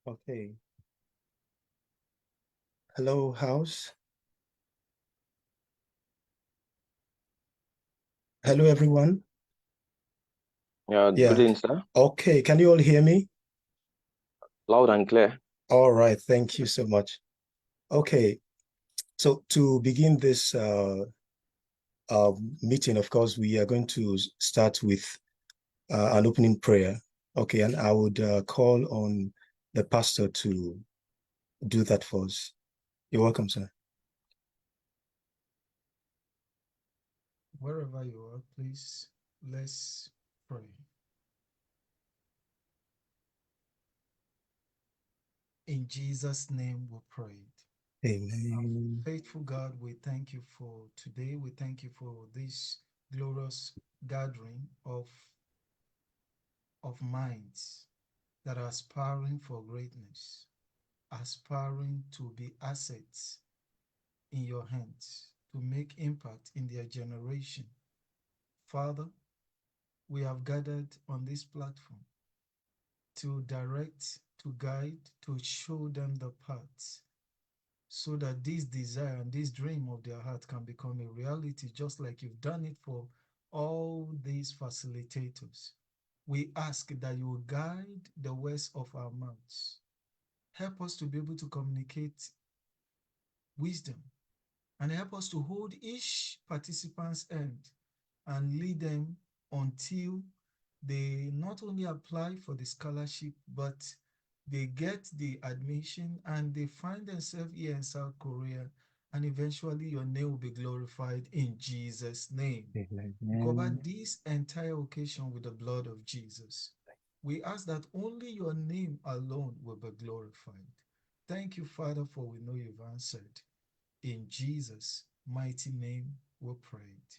Okay. Hello, house. Hello, everyone. Yeah, good Yeah. evening, sir. Okay. Can you all hear me? Loud and clear. All right. Thank you so much. Okay. So to begin this uh, meeting, of course, we are going to start with an opening prayer. Okay. And I would call on the pastor to do that for us. You're welcome, sir. Wherever you are, please, let's pray. In Jesus' name we pray. Amen. Faithful God, we thank you for today. We thank you for this glorious gathering of minds that are aspiring for greatness, aspiring to be assets in your hands, to make impact in their generation. Father, we have gathered on this platform to direct, to guide, to show them the paths so that this desire and this dream of their heart can become a reality, just like you've done it for all these facilitators. We ask that you will guide the words of our mouths. Help us to be able to communicate wisdom and help us to hold each participant's hand and lead them until they not only apply for the scholarship, but they get the admission and they find themselves here in South Korea, and eventually your name will be glorified in Jesus' name. We cover Amen. this entire occasion with the blood of Jesus. We ask that only your name alone will be glorified. Thank you, Father, for we know you've answered. In Jesus' mighty name, we prayed.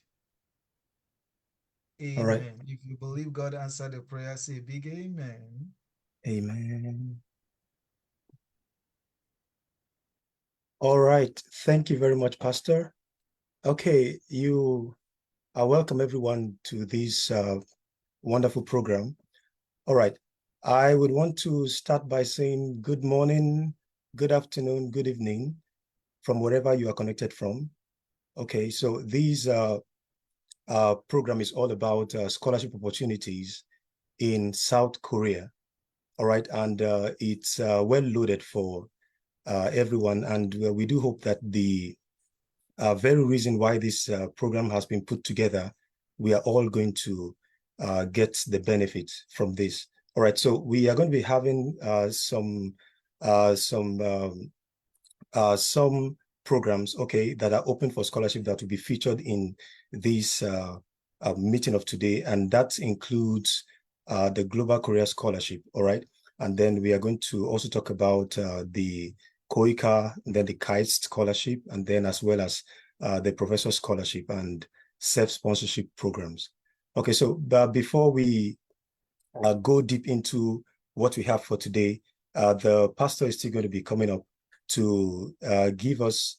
All right. Amen. If you believe God answered the prayer, say big amen. Amen. All right. Thank you very much, Pastor. Okay, you are welcome everyone to this wonderful program. All right. I would want to start by saying good morning, good afternoon, good evening from wherever you are connected from. Okay, so this program is all about scholarship opportunities in South Korea. All right, and it's well loaded for everyone. And we do hope that the very reason why this program has been put together, we are all going to get the benefit from this. All right, so we are going to be having uh, some um, some programs, okay, that are open for scholarship that will be featured in this meeting of today, and that includes the Global Korea Scholarship. All right, and then we are going to also talk about the KOICA, and then the KITE Scholarship, and then as well as the Professor Scholarship and self-sponsorship programs. Okay, so before we go deep into what we have for today, the pastor is still going to be coming up to give us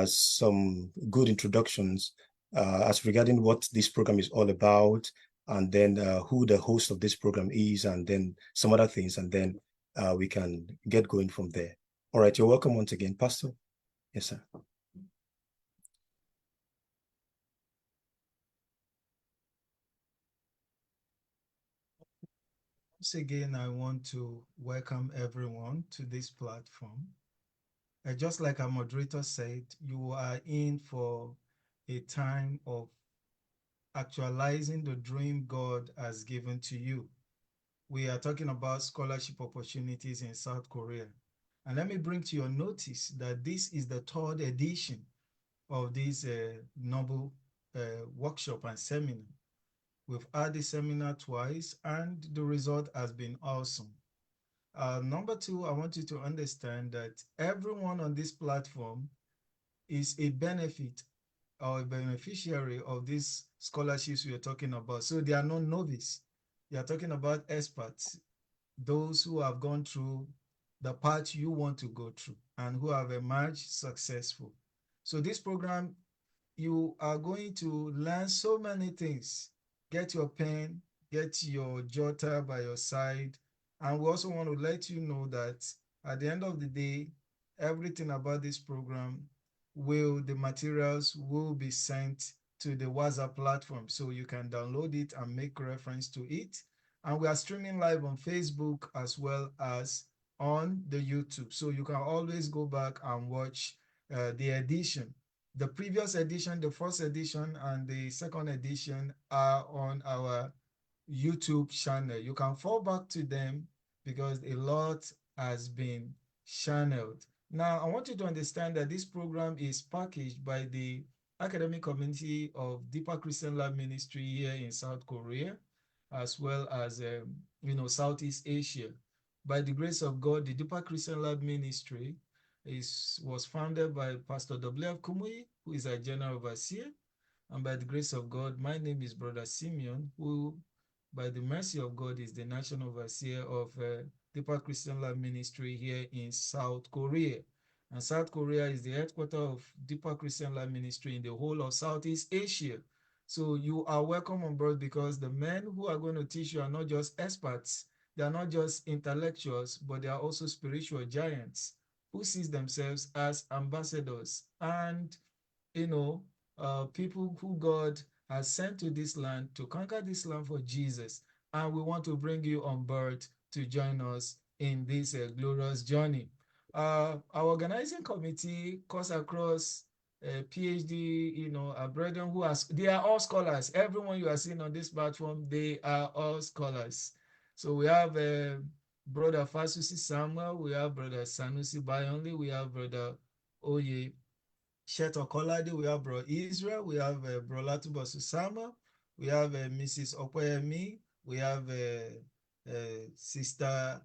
some good introductions as regarding what this program is all about, and then who the host of this program is, and then some other things, and then we can get going from there. All right, you're welcome once again, Pastor. Yes, sir. Once again, I want to welcome everyone to this platform. Just like our moderator said, you are in for a time of actualizing the dream God has given to you. We are talking about scholarship opportunities in South Korea. And let me bring to your notice that this is the third edition of this noble workshop and seminar. We've had the seminar twice and the result has been awesome. Number two, I want you to understand that everyone on this platform is a benefit or a beneficiary of these scholarships we are talking about. So they are not novice. You are talking about experts, those who have gone through the path you want to go through and who have emerged successful. So this program, you are going to learn so many things. Get your pen, get your jotter by your side. And we also want to let you know that At the end of the day, everything about this program the materials will be sent to the WhatsApp platform, so you can download it and make reference to it. And we are streaming live on Facebook as well as on the YouTube. So you can always go back and watch the edition. The previous edition, the first edition and the second edition are on our YouTube channel. You can fall back to them because a lot has been channeled. Now, I want you to understand that this program is packaged by the academic community of Deeper Christian Lab Ministry here in South Korea, as well as Southeast Asia. By the grace of God, the Deeper Christian Lab Ministry was founded by Pastor W.F. Kumuyi, who is our general overseer. And by the grace of God, my name is Brother Simeon, who, by the mercy of God, is the national overseer of Deeper Christian Lab Ministry here in South Korea. And South Korea is the headquarters of Deeper Christian Lab Ministry in the whole of Southeast Asia. So you are welcome on board, because the men who are going to teach you are not just experts, they are not just intellectuals, but they are also spiritual giants who sees themselves as ambassadors and, people who God has sent to this land to conquer this land for Jesus. And we want to bring you on board to join us in this glorious journey. Our organizing committee cuts across PhD, our brethren they are all scholars. Everyone you are seeing on this platform, they are all scholars. So we have Brother Fasusi Samuel, we have Brother Sanusi Bayonli, we have Brother Oye Sheto Kolade, we have Bro Israel, we have Bro Latuba Susama, we have Mrs. Okoyemi, we have Sister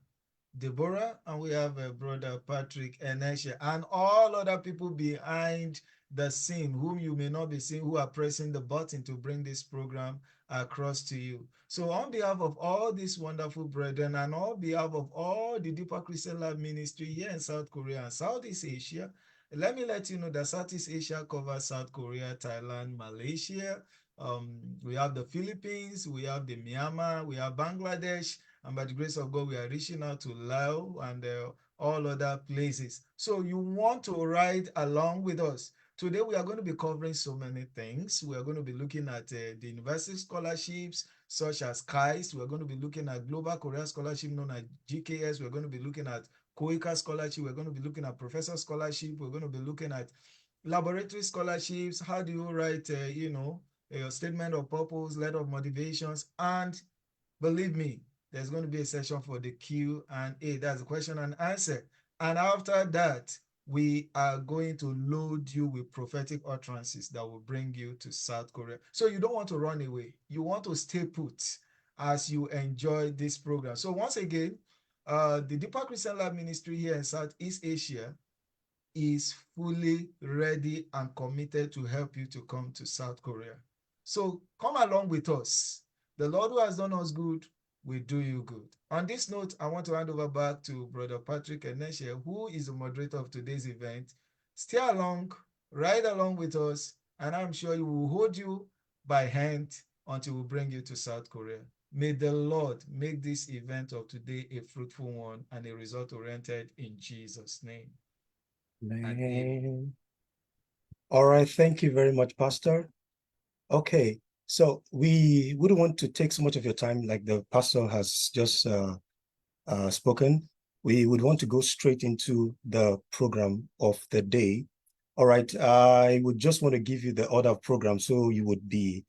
Deborah, and we have Brother Patrick Enesha, and all other people behind the scene whom you may not be seeing, who are pressing the button to bring this program across to you. So on behalf of all these wonderful brethren, and on behalf of all the Deeper Christian Lab Ministry here in South Korea and Southeast Asia, let me let you know that Southeast Asia covers South Korea, Thailand, Malaysia. We have the Philippines, we have the Myanmar, we have Bangladesh, and by the grace of God, we are reaching out to Laos and all other places. So you want to ride along with us. Today, we are going to be covering so many things. We are going to be looking at the university scholarships, such as KAIST. We are going to be looking at Global Korea Scholarship, known as GKS. We are going to be looking at KOICA Scholarship. We're going to be looking at Professor Scholarship. We're going to be looking at laboratory scholarships. How do you write, your statement of purpose, letter of motivations, and believe me, there's going to be a session for the Q&A. That's the question and answer. And after that, we are going to load you with prophetic utterances that will bring you to South Korea. So you don't want to run away. You want to stay put as you enjoy this program. So once again, the Deeper Christian Lab Ministry here in Southeast Asia is fully ready and committed to help you to come to South Korea. So come along with us. The Lord who has done us good will do you good. On this note, I want to hand over back to Brother Patrick Enesha, who is the moderator of today's event. Stay along, ride along with us, and I'm sure he will hold you by hand until we bring you to South Korea. May the Lord make this event of today a fruitful one and a result-oriented in Jesus' name. Amen. All right, thank you very much, Pastor. Okay, so we wouldn't want to take so much of your time like the pastor has just spoken. We would want to go straight into the program of the day. All right, I would just want to give you the order of program so you would be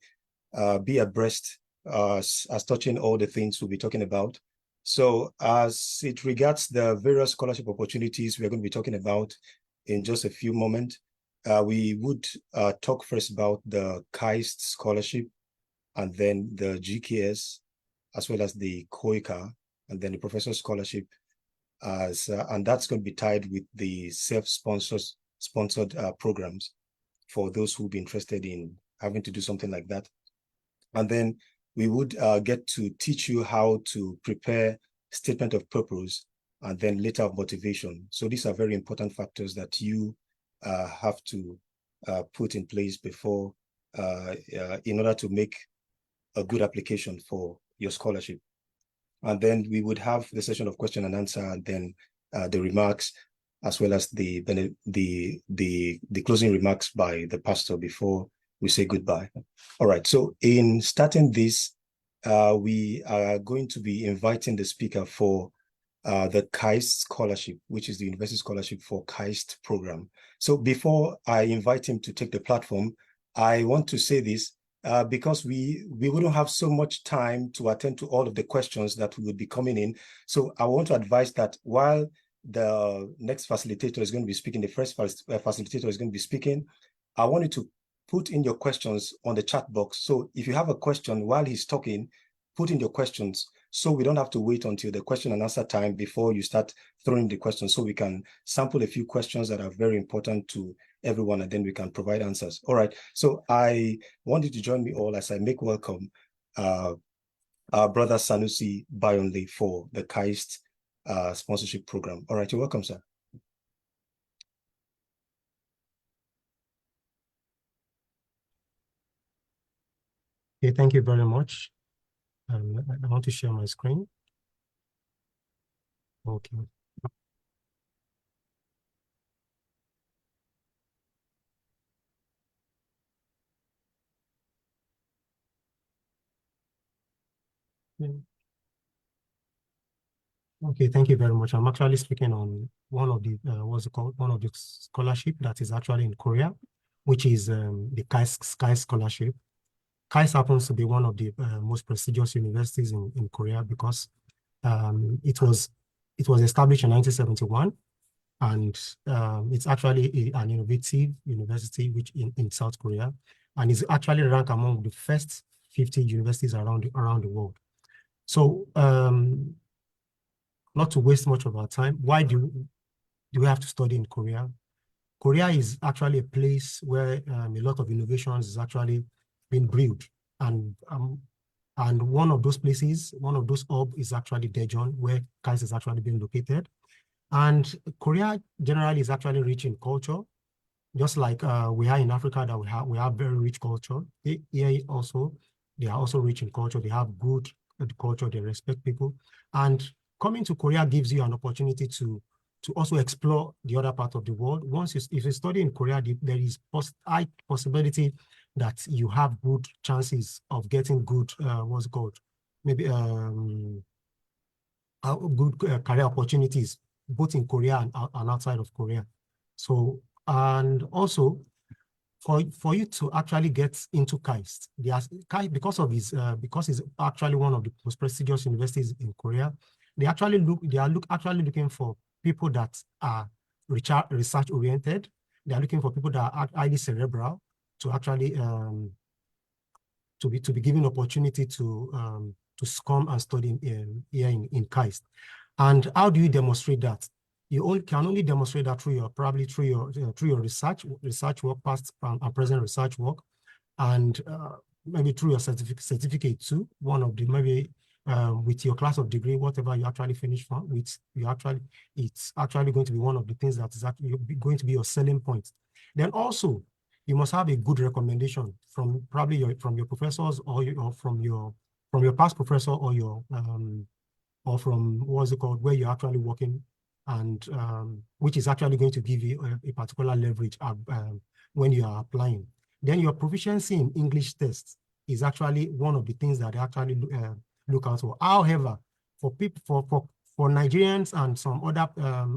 abreast as touching all the things we'll be talking about. So as it regards the various scholarship opportunities we're going to be talking about in just a few moments, we would talk first about the KAIST scholarship, and then the GKS, as well as the KOICA, and then the professor scholarship, and that's going to be tied with the self-sponsored programs for those who be interested in having to do something like that. And then we would get to teach you how to prepare statement of purpose and then letter of motivation. So these are very important factors that you have to put in place before in order to make a good application for your scholarship. And then we would have the session of question and answer, and then the remarks, as well as the closing remarks by the pastor before we say goodbye. All right. So in starting this, we are going to be inviting the speaker for the KAIST scholarship, which is the University Scholarship for KAIST program. So before I invite him to take the platform, I want to say this because we wouldn't have so much time to attend to all of the questions that would be coming in. So I want to advise that while the next facilitator is going to be speaking, the first facilitator is going to be speaking, I want you to put in your questions on the chat box. So if you have a question while he's talking, put in your questions so we don't have to wait until the question and answer time before you start throwing the questions, so we can sample a few questions that are very important to everyone, and then we can provide answers. All right. So I want you to join me all as I make welcome our brother Sanusi Bayonle for the KAIST sponsorship program. All right, you're welcome, sir. Okay, thank you very much. I want to share my screen. Okay. Okay, thank you very much. I'm actually speaking on one of the what's it called? One of the scholarship that is actually in Korea, which is the KAIST scholarship. KAIST happens to be one of the most prestigious universities in Korea because it was established in 1971, and it's actually an innovative university which in South Korea, and is actually ranked among the first 50 universities around the world. So not to waste much of our time, why do we have to study in Korea? Korea is actually a place where a lot of innovations is actually being brewed, and one of those places, one of those hubs is actually Daejeon, where KAIST is actually being located. And Korea generally is actually rich in culture, just like we are in Africa, that we have very rich culture. Here also, they are also rich in culture. They have good culture. They respect people. And coming to Korea gives you an opportunity to also explore the other part of the world. If you study in Korea, there is high possibility that you have good chances of getting good, what's it called? Maybe good career opportunities, both in Korea and outside of Korea. So, and also, for you to actually get into KAIST, because it's actually one of the most prestigious universities in Korea, they are looking for people that are research oriented. They are looking for people that are highly cerebral to actually to be given opportunity to come and study here in KAIST. And how do you demonstrate that? You can only demonstrate that through your research work, past and present research work, and maybe through your certificate too. One of the maybe with your class of degree, whatever you actually finish from, it's actually going to be one of the things that is actually going to be your selling point. Then also, you must have a good recommendation from probably from your professors or from your past professor or from what's it called, where you're actually working, and which is actually going to give you a particular leverage when you are applying. Then your proficiency in English tests is actually one of the things that they actually look out for. However, for Nigerians and some other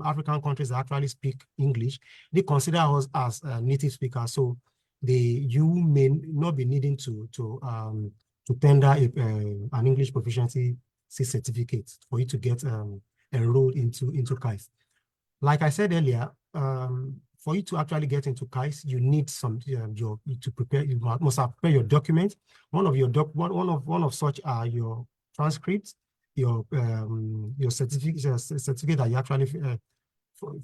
African countries that actually speak English, they consider us as native speakers. So you may not be needing to tender an English proficiency certificate for you to get enrolled into KAIST. Like I said earlier, for you to actually get into KAIST, you need some you must prepare your documents. One of such are your transcripts, your certificate that you actually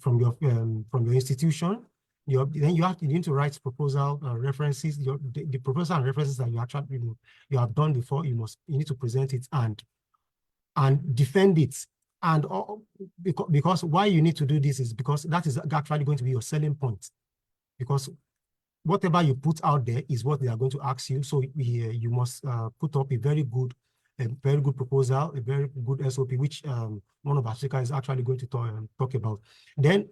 from your institution. Then you need to write proposal references. The proposal and references that you actually you have done before. You need to present it and defend it. And because why you need to do this is because that is actually going to be your selling point. Because whatever you put out there is what they are going to ask you. So you must put up a very good a very good proposal, a very good SOP, which one of our speakers is actually going to talk about. Then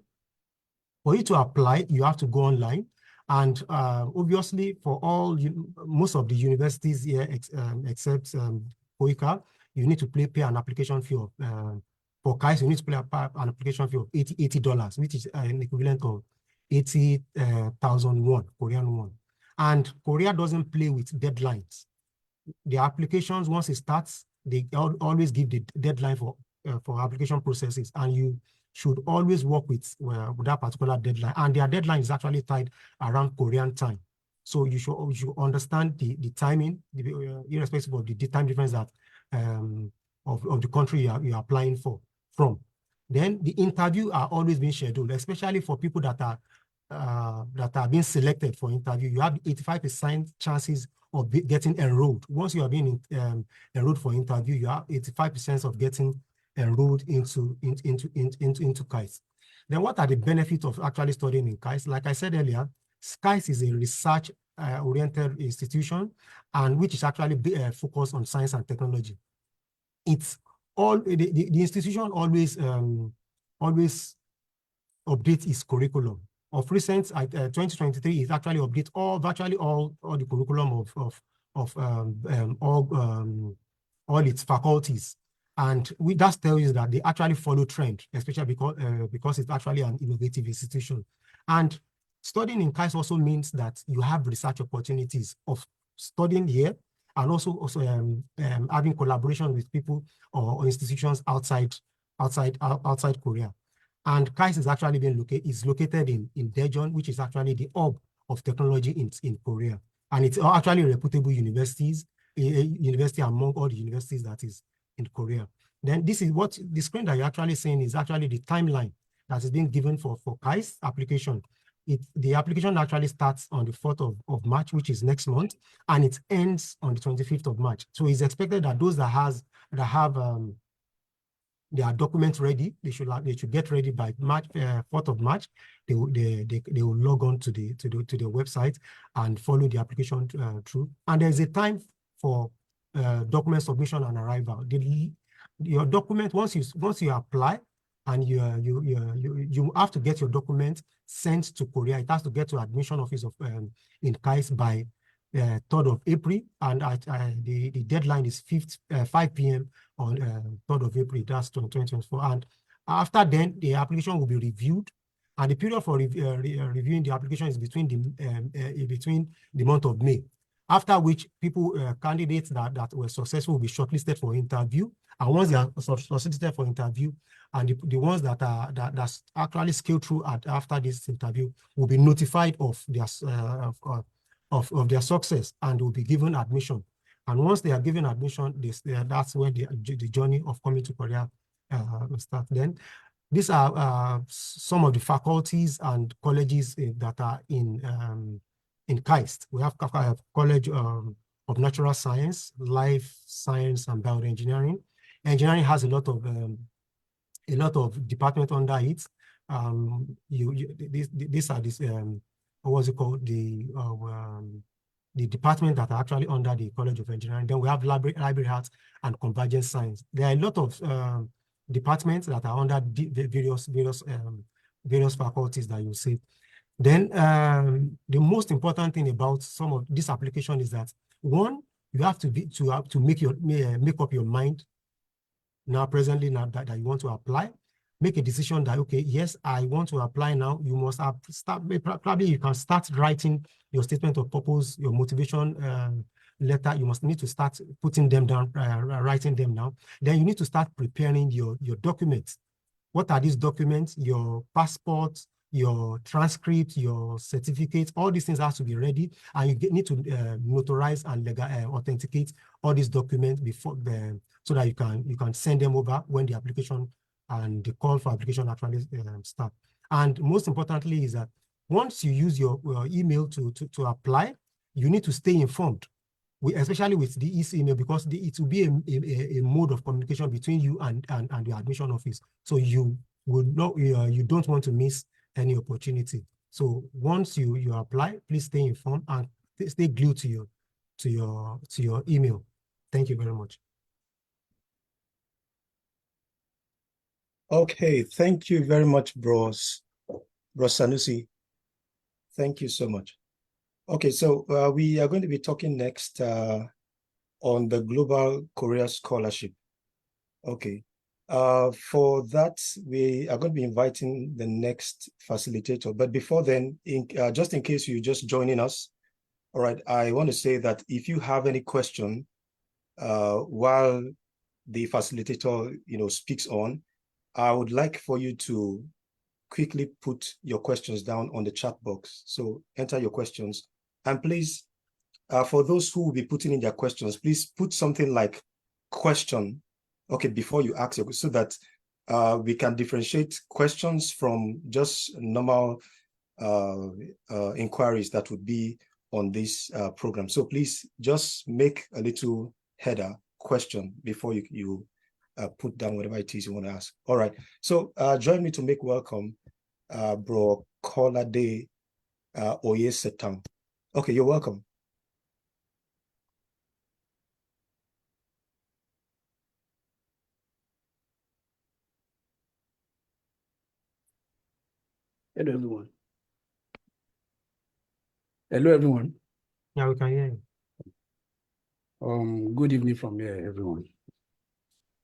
for you to apply, you have to go online. And obviously, for most of the universities here, except COICA, you need to pay an application fee of, for KAIST, you need to pay an application fee of $80, which is an equivalent of 80,000 won, Korean won. And Korea doesn't play with deadlines. The applications, once it starts, they always give the deadline for application processes, and you should always work with that particular deadline. And their deadline is actually tied around Korean time. So you should understand the timing, irrespective of the time difference that of the country you're applying from. Then the interview are always being scheduled, especially for people that are being selected for interview. You have 85% chances of getting enrolled. Once you are being enrolled for interview, you have 85% of getting enrolled into KAIST. Then what are the benefits of actually studying in KAIST? Like I said earlier, KAIST is a research oriented institution, and which is actually focused on science and technology. It's all the institution always updates its curriculum. Of recent, 2023 is actually update virtually all the curriculum of all its faculties. And that tells you that they actually follow trend, especially because it's actually an innovative institution. And studying in KAIST also means that you have research opportunities of studying here, and also having collaboration with people or institutions outside Korea. And KAIST is actually located in Daejeon, which is actually the hub of technology in Korea. And it's actually a reputable university among all the universities that is in Korea. Then this is what the screen that you're actually seeing is actually the timeline that is being given for KAIST application. The application actually starts on the 4th of March, which is next month, and it ends on the 25th of March. So it's expected that those that have their documents ready, they should get ready by 4th of March. They will log on to the website and follow the application through. And there's a time for document submission and arrival. Your document, once you apply, and you have to get your document sent to Korea. It has to get to admission office of in KAIST by 3rd of April, and the deadline is 5 p.m. on 3rd of April. That's 2024. And after then, the application will be reviewed, and the period for reviewing the application is between the month of May. After which, candidates that were successful will be shortlisted for interview. And once they are shortlisted for interview, and the ones that actually scale through after this interview will be notified of their success and will be given admission. And once they are given admission, that's when the journey of coming to Korea will start. Then these are some of the faculties and colleges that are in KAIST. We have College of Natural Science, Life Science, and Bioengineering. Engineering has a lot of departments under it. These are what's it called, the department that are actually under the College of Engineering. Then we have library arts and convergent science. There are a lot of departments that are under various faculties that you see. Then the most important thing about some of this application is that, one, you have to make up your mind now, presently, now that you want to apply. Make a decision that, okay, yes, I want to apply now. You must probably you can start writing your statement of purpose, your motivation letter. You need to start putting them down, writing them down. Then you need to start preparing your documents. What are these documents? Your passport, your transcript, your certificate, all these things have to be ready, and you need to notarize and authenticate all these documents before so that you can send them over when the application and the call for application actually start. And most importantly is that once you use your email to apply, you need to stay informed, especially with the email, because it will be a mode of communication between you and the admission office. So you don't want to miss any opportunity. So once you apply, please stay informed and stay glued to your email. Thank you very much. Okay, thank you very much, bros Sanusi. Thank you so much. Okay, so we are going to be talking next on the Global Korea Scholarship. Okay. For that, we are going to be inviting the next facilitator. But before then, just in case you're just joining us, all right, I want to say that if you have any question while the facilitator, speaks on, I would like for you to quickly put your questions down on the chat box. So enter your questions. And please, for those who will be putting in their questions, please put something like question, okay, before you ask your question, so that we can differentiate questions from just normal inquiries that would be on this program. So please just make a little header question before you put down whatever it is you want to ask. All right. So join me to make welcome Bro Kolade Oyesetang. Okay, you're welcome. Hello, everyone. Hello, everyone. Yeah, we can hear you. Good evening from here, everyone.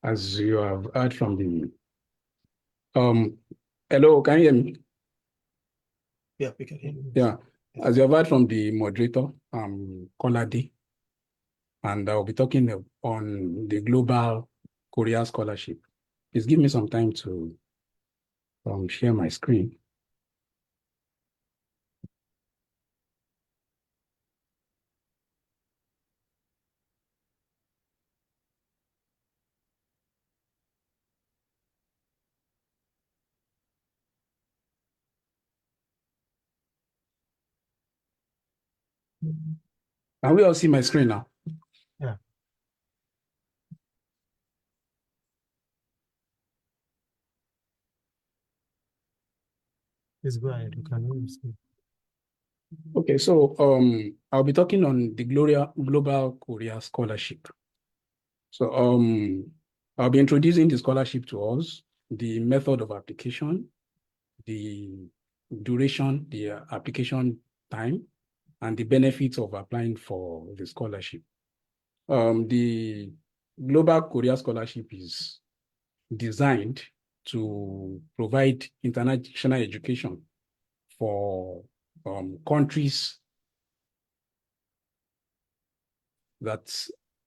As you have heard from the hello, can you hear me? Yeah, we can hear you. Yeah, as you have heard from the moderator, Kolade, and I'll be talking on the Global Korea Scholarship. Please give me some time to share my screen. Can we all see my screen now? Yeah. Please go ahead. We can hear you. Okay, so I'll be talking on the Global Korea Scholarship. So I'll be introducing the scholarship to us, the method of application, the duration, the application time, and the benefits of applying for the scholarship. The Global Korea Scholarship is designed to provide international education for countries that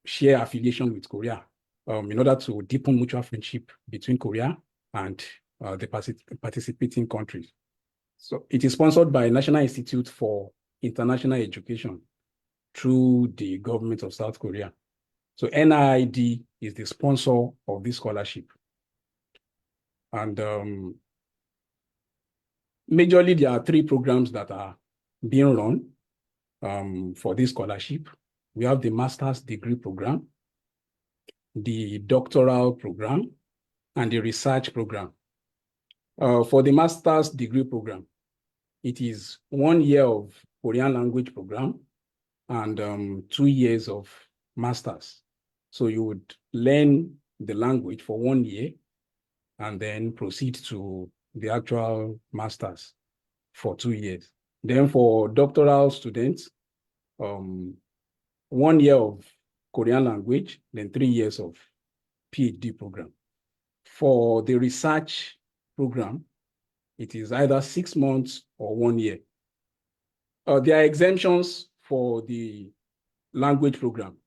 share affiliation with Korea in order to deepen mutual friendship between Korea and the participating countries. So it is sponsored by National Institute for International Education through the government of South Korea. So NIID is the sponsor of this scholarship. And majorly, there are 3 programs that are being run for this scholarship. We have the master's degree program, the doctoral program, and the research program. For the master's degree program, it is 1 year of Korean language program and 2 years of master's. So you would learn the language for 1 year and then proceed to the actual master's for 2 years. Then for doctoral students, 1 year of Korean language, then 3 years of PhD program. For the research program, it is either 6 months or 1 year. There are exemptions for the language program.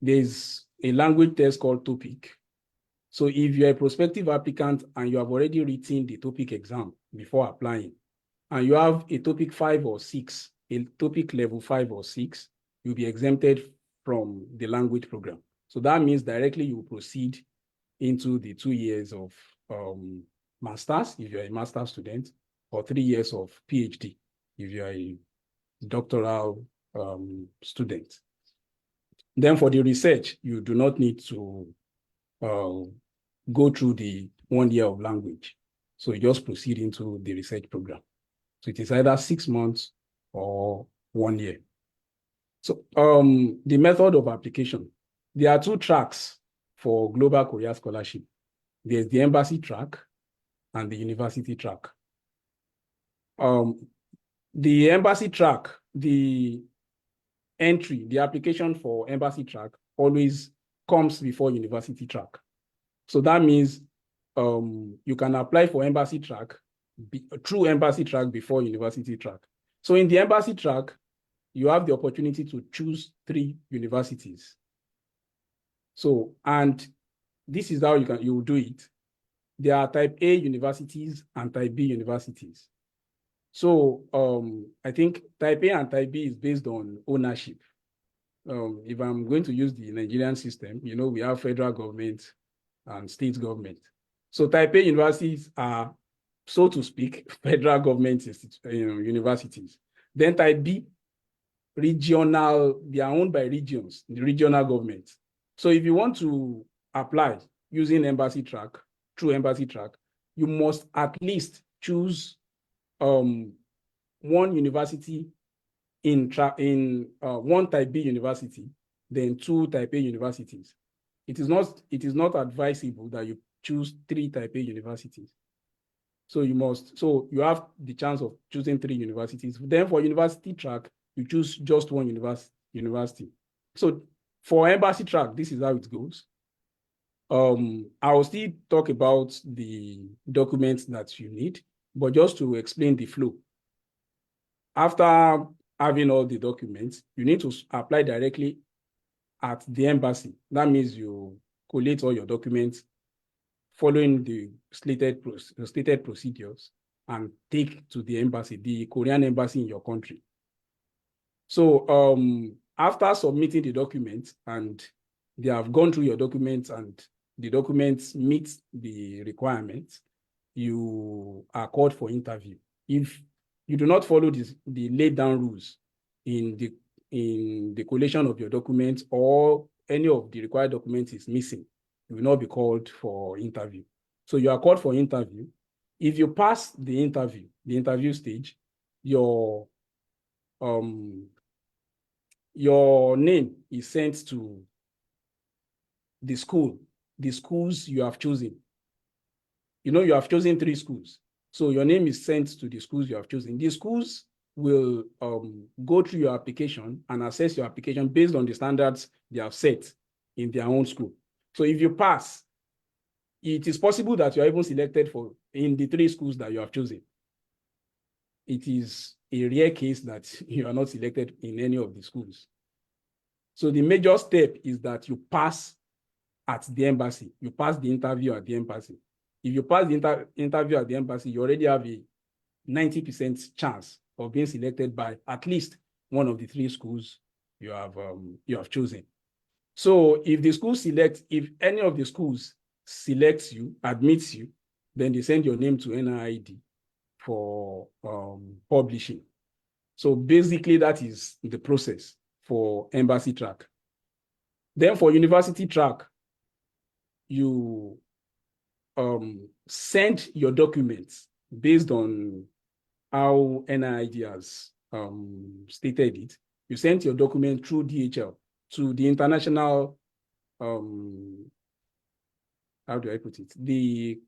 There's a language test called TOPIK. So if you're a prospective applicant and you have already written the TOPIK exam before applying, and you have a TOPIK 5 or 6, a TOPIK level 5 or 6, you'll be exempted from the language program. So that means directly you proceed into the 2 years of master's, if you're a master's student, or 3 years of PhD, if you're a doctoral student. Then for the research, you do not need to go through the 1 year of language. So you just proceed into the research program. So it is either 6 months or 1 year. So the method of application, there are 2 tracks for Global Korea Scholarship. There's the embassy track and the university track. The embassy track, the application for embassy track always comes before university track. So that means you can apply for embassy track through embassy track before university track. So in the embassy track, you have the opportunity to choose 3 universities. So, and this is how you will do it. There are type A universities and type B universities. So I think type A and type B is based on ownership. If I'm going to use the Nigerian system, you know, we have federal government and state government. So type A universities are, so to speak, federal government universities. Then type B, regional, they are owned by regions, the regional government. So if you want to apply using embassy track, through embassy track, you must at least choose one university one type B university, then 2 type A universities. It is not advisable that you choose 3 type A universities. So you have the chance of choosing 3 universities. Then for university track, you choose just 1 university. So for embassy track, this is how it goes. I will still talk about the documents that you need, but just to explain the flow. After having all the documents, you need to apply directly at the embassy. That means you collate all your documents following the stated procedures and take to the embassy, the Korean embassy in your country. So after submitting the documents and they have gone through your documents and the documents meet the requirements, you are called for interview. If you do not follow the laid down rules in the collation of your documents, or any of the required documents is missing, you will not be called for interview. So you are called for interview. If you pass the interview stage, your name is sent to the schools you have chosen. You know, you have chosen 3 schools. So your name is sent to the schools you have chosen. The schools will go through your application and assess your application based on the standards they have set in their own school. So if you pass, it is possible that you are even selected in the 3 schools that you have chosen. It is a rare case that you are not selected in any of the schools. So the major step is that you pass at the embassy. You pass the interview at the embassy. If you pass the interview at the embassy, you already have a 90% chance of being selected by at least one of the 3 schools you have chosen. So if any of the schools selects you, admits you, then they send your name to NIID for publishing. So basically that is the process for embassy track. Then for university track, you send your documents based on how NIID has stated it. You send your document through DHL to the international, how do I put it? The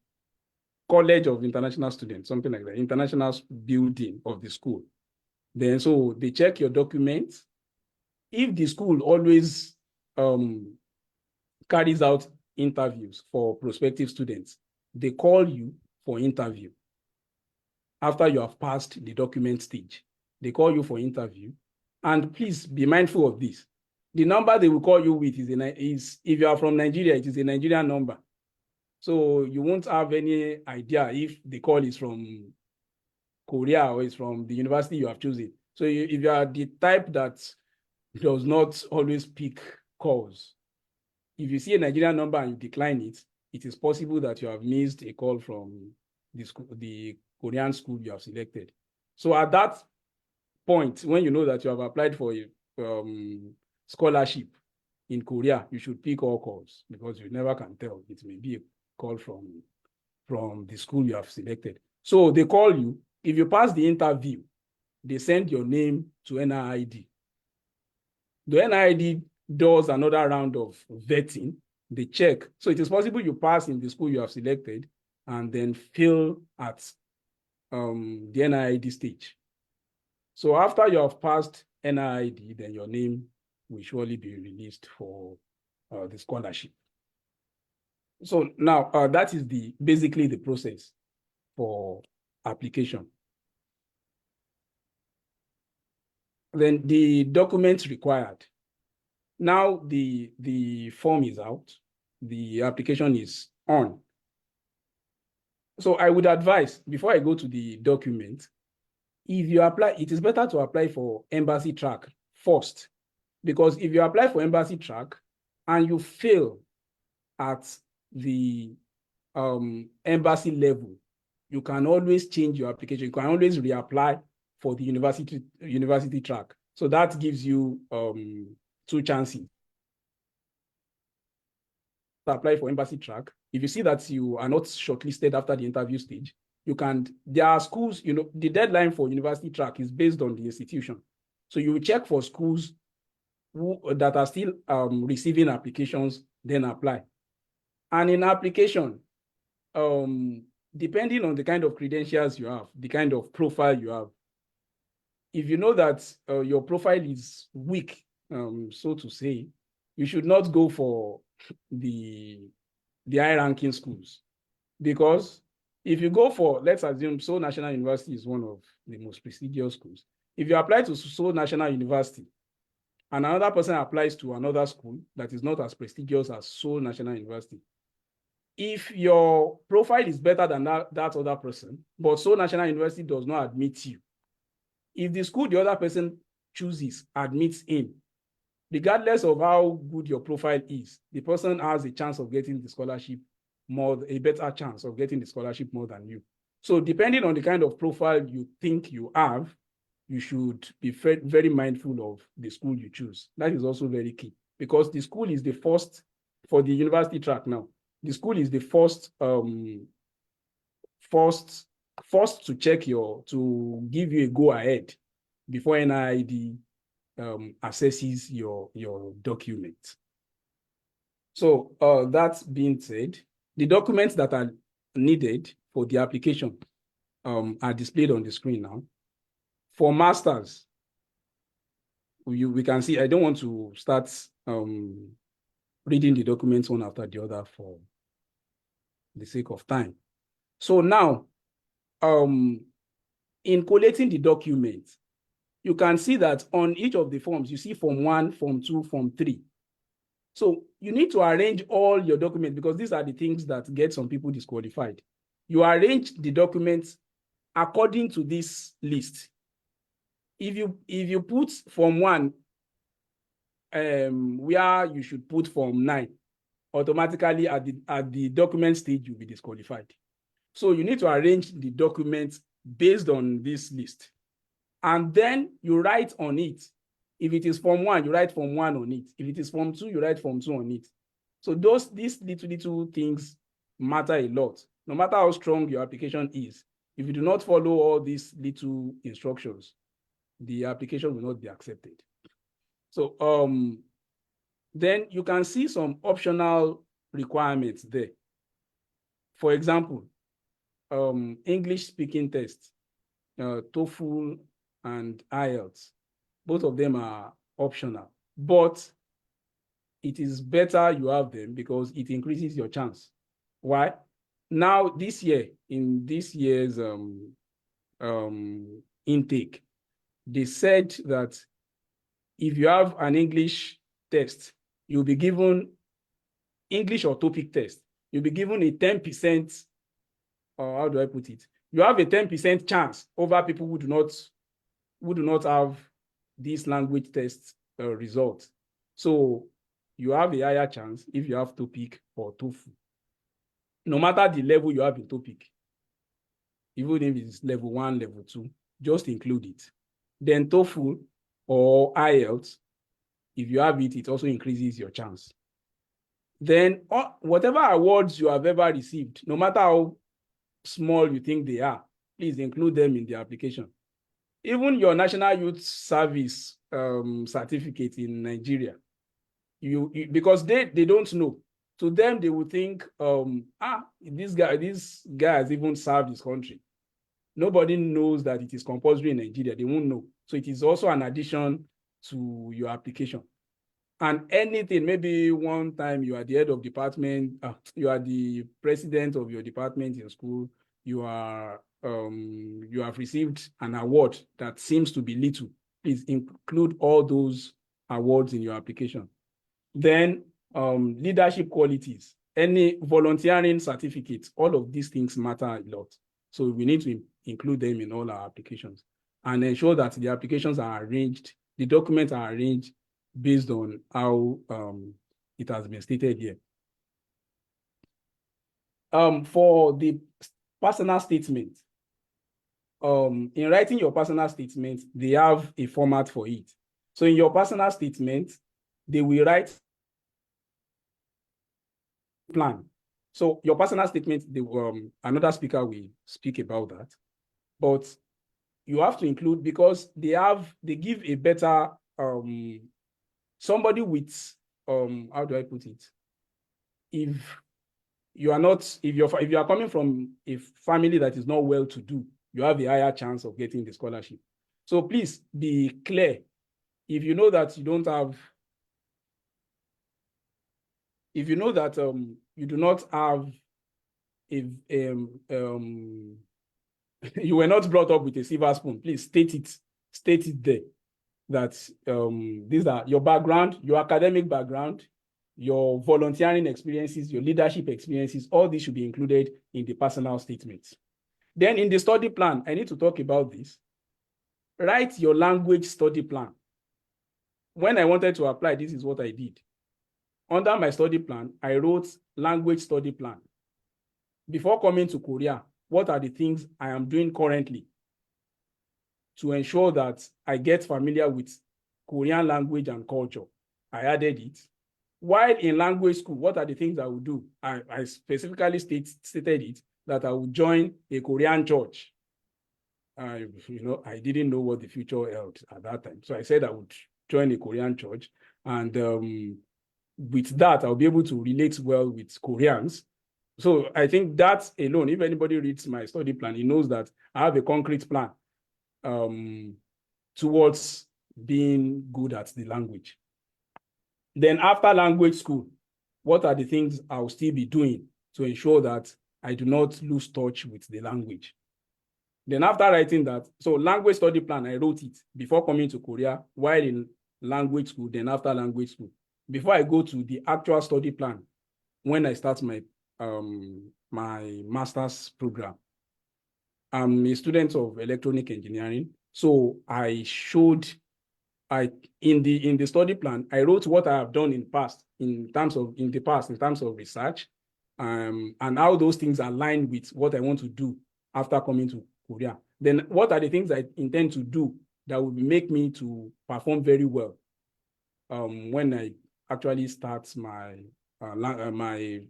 College of International Students, something like that, international building of the school. Then so they check your documents. If the school always carries out interviews for prospective students, they call you for interview. After you have passed the document stage, they call you for interview. And please be mindful of this. The number they will call you with is if you are from Nigeria, it is a Nigerian number. So you won't have any idea if the call is from Korea or is from the university you have chosen. So if you are the type that does not always pick calls, if you see a Nigerian number and you decline it, it is possible that you have missed a call from the Korean school you have selected. So at that point, when you know that you have applied for a scholarship in Korea, you should pick all calls, because you never can tell. It may be a call from the school you have selected. So they call you. If you pass the interview, they send your name to NIID. The NIID does another round of vetting. They check. So it is possible you pass in the school you have selected, and then fail at the NIID stage. So after you have passed NIID, then your name will surely be released for the scholarship. So now that is basically the process for application. Then the documents required. Now the form is out, the application is on. So I would advise, before I go to the document, if you apply, it is better to apply for embassy track first, because if you apply for embassy track and you fail at the embassy level, you can always change your application. You can always reapply for the university track. So that gives you 2 chances. Apply for embassy track. If you see that you are not shortlisted after the interview stage, you can, there are schools, you know, the deadline for university track is based on the institution. So you check for schools that are still receiving applications, then apply. And in application, depending on the kind of credentials you have, the kind of profile you have, if you know that your profile is weak, so to say, you should not go for the high-ranking schools. Because if you go for, let's assume Seoul National University is one of the most prestigious schools. If you apply to Seoul National University and another person applies to another school that is not as prestigious as Seoul National University, if your profile is better than that other person, but Seoul National University does not admit you, if the school the other person chooses admits him, regardless of how good your profile is, the person has a chance of getting the scholarship a better chance of getting the scholarship more than you. So depending on the kind of profile you think you have, you should be very mindful of the school you choose. That is also very key, because the school is the first, for the university track now, the school is the first to check to give you a go ahead before NIID assesses your document. So that being said, the documents that are needed for the application are displayed on the screen now. For masters, we can see, I don't want to start reading the documents one after the other for the sake of time. So now, in collating the documents, you can see that on each of the forms, you see Form 1, Form 2, Form 3. So you need to arrange all your documents, because these are the things that get some people disqualified. You arrange the documents according to this list. If you put Form 1 where you should put Form 9, automatically at the document stage, you'll be disqualified. So you need to arrange the documents based on this list. And then you write on it. If it is Form 1, you write Form 1 on it. If it is Form 2, you write Form 2 on it. So these little things matter a lot. No matter how strong your application is, if you do not follow all these little instructions, the application will not be accepted. So then you can see some optional requirements there. For example, English speaking test, TOEFL and IELTS. Both of them are optional, but it is better you have them because it increases your chance. Why? Now, this year, in this year's intake, they said that if you have an English test, you'll be given English or TOPIK test, you'll be given a 10%, or how do I put it? You have a 10% chance over people who do not have these language test results. So you have a higher chance if you have TOPIK or TOEFL. No matter the level you have in TOPIK, even if it's level 1, level 2, just include it. Then TOEFL or IELTS, if you have it, it also increases your chance. Then whatever awards you have ever received, no matter how small you think they are, please include them in the application. Even your National Youth Service certificate in Nigeria, because they don't know. To them, they would think, this guy has even served his country. Nobody knows that it is compulsory in Nigeria. They won't know. So it is also an addition to your application. And anything, maybe one time you are the head of department, you are the president of your department in school, you have received an award that seems to be little. Please include all those awards in your application. Then leadership qualities, any volunteering certificates, all of these things matter a lot. So we need to include them in all our applications and ensure that the applications are arranged, the documents are arranged based on how it has been stated here. For the personal statement, in writing your personal statement, they have a format for it. So in your personal statement, they will write plan. So your personal statement, another speaker will speak about that. But you have to include, because they give a better somebody with how do I put it? If you are coming from a family that is not well to do, you have a higher chance of getting the scholarship. So please be clear. If you know that you don't have, if you know that you do not have you were not brought up with a silver spoon, please state it there, that these are your background, your academic background, your volunteering experiences, your leadership experiences, all these should be included in the personal statement. Then in the study plan, I need to talk about this. Write your language study plan. When I wanted to apply, this is what I did. Under my study plan, I wrote language study plan. Before coming to Korea, what are the things I am doing currently to ensure that I get familiar with Korean language and culture? I added it. While in language school, what are the things I will do? I specifically stated it, that I would join a Korean church. I didn't know what the future held at that time. So I said I would join a Korean church. And with that, I'll be able to relate well with Koreans. So I think that alone, if anybody reads my study plan, he knows that I have a concrete plan towards being good at the language. Then after language school, what are the things I'll still be doing to ensure that I do not lose touch with the language? Then after writing that, so language study plan, I wrote it before coming to Korea, while in language school, then after language school. Before I go to the actual study plan, when I start my my master's program. I'm a student of electronic engineering, so I showed, in the study plan, I wrote what I have done in the past in terms of research, and how those things align with what I want to do after coming to Korea. Then what are the things I intend to do that will make me to perform very well when I actually start my my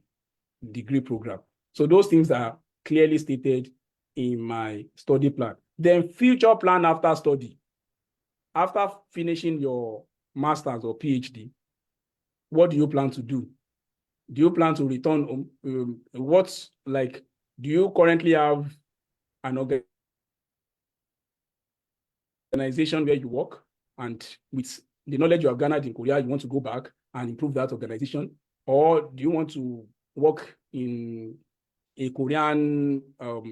degree program. So those things are clearly stated in my study plan. Then future plan after study. After finishing your master's or PhD, what do you plan to do? Do you plan to return home? Do you currently have an organization where you work, and with the knowledge you have garnered in Korea, you want to go back and improve that organization? Or do you want to work in a Korean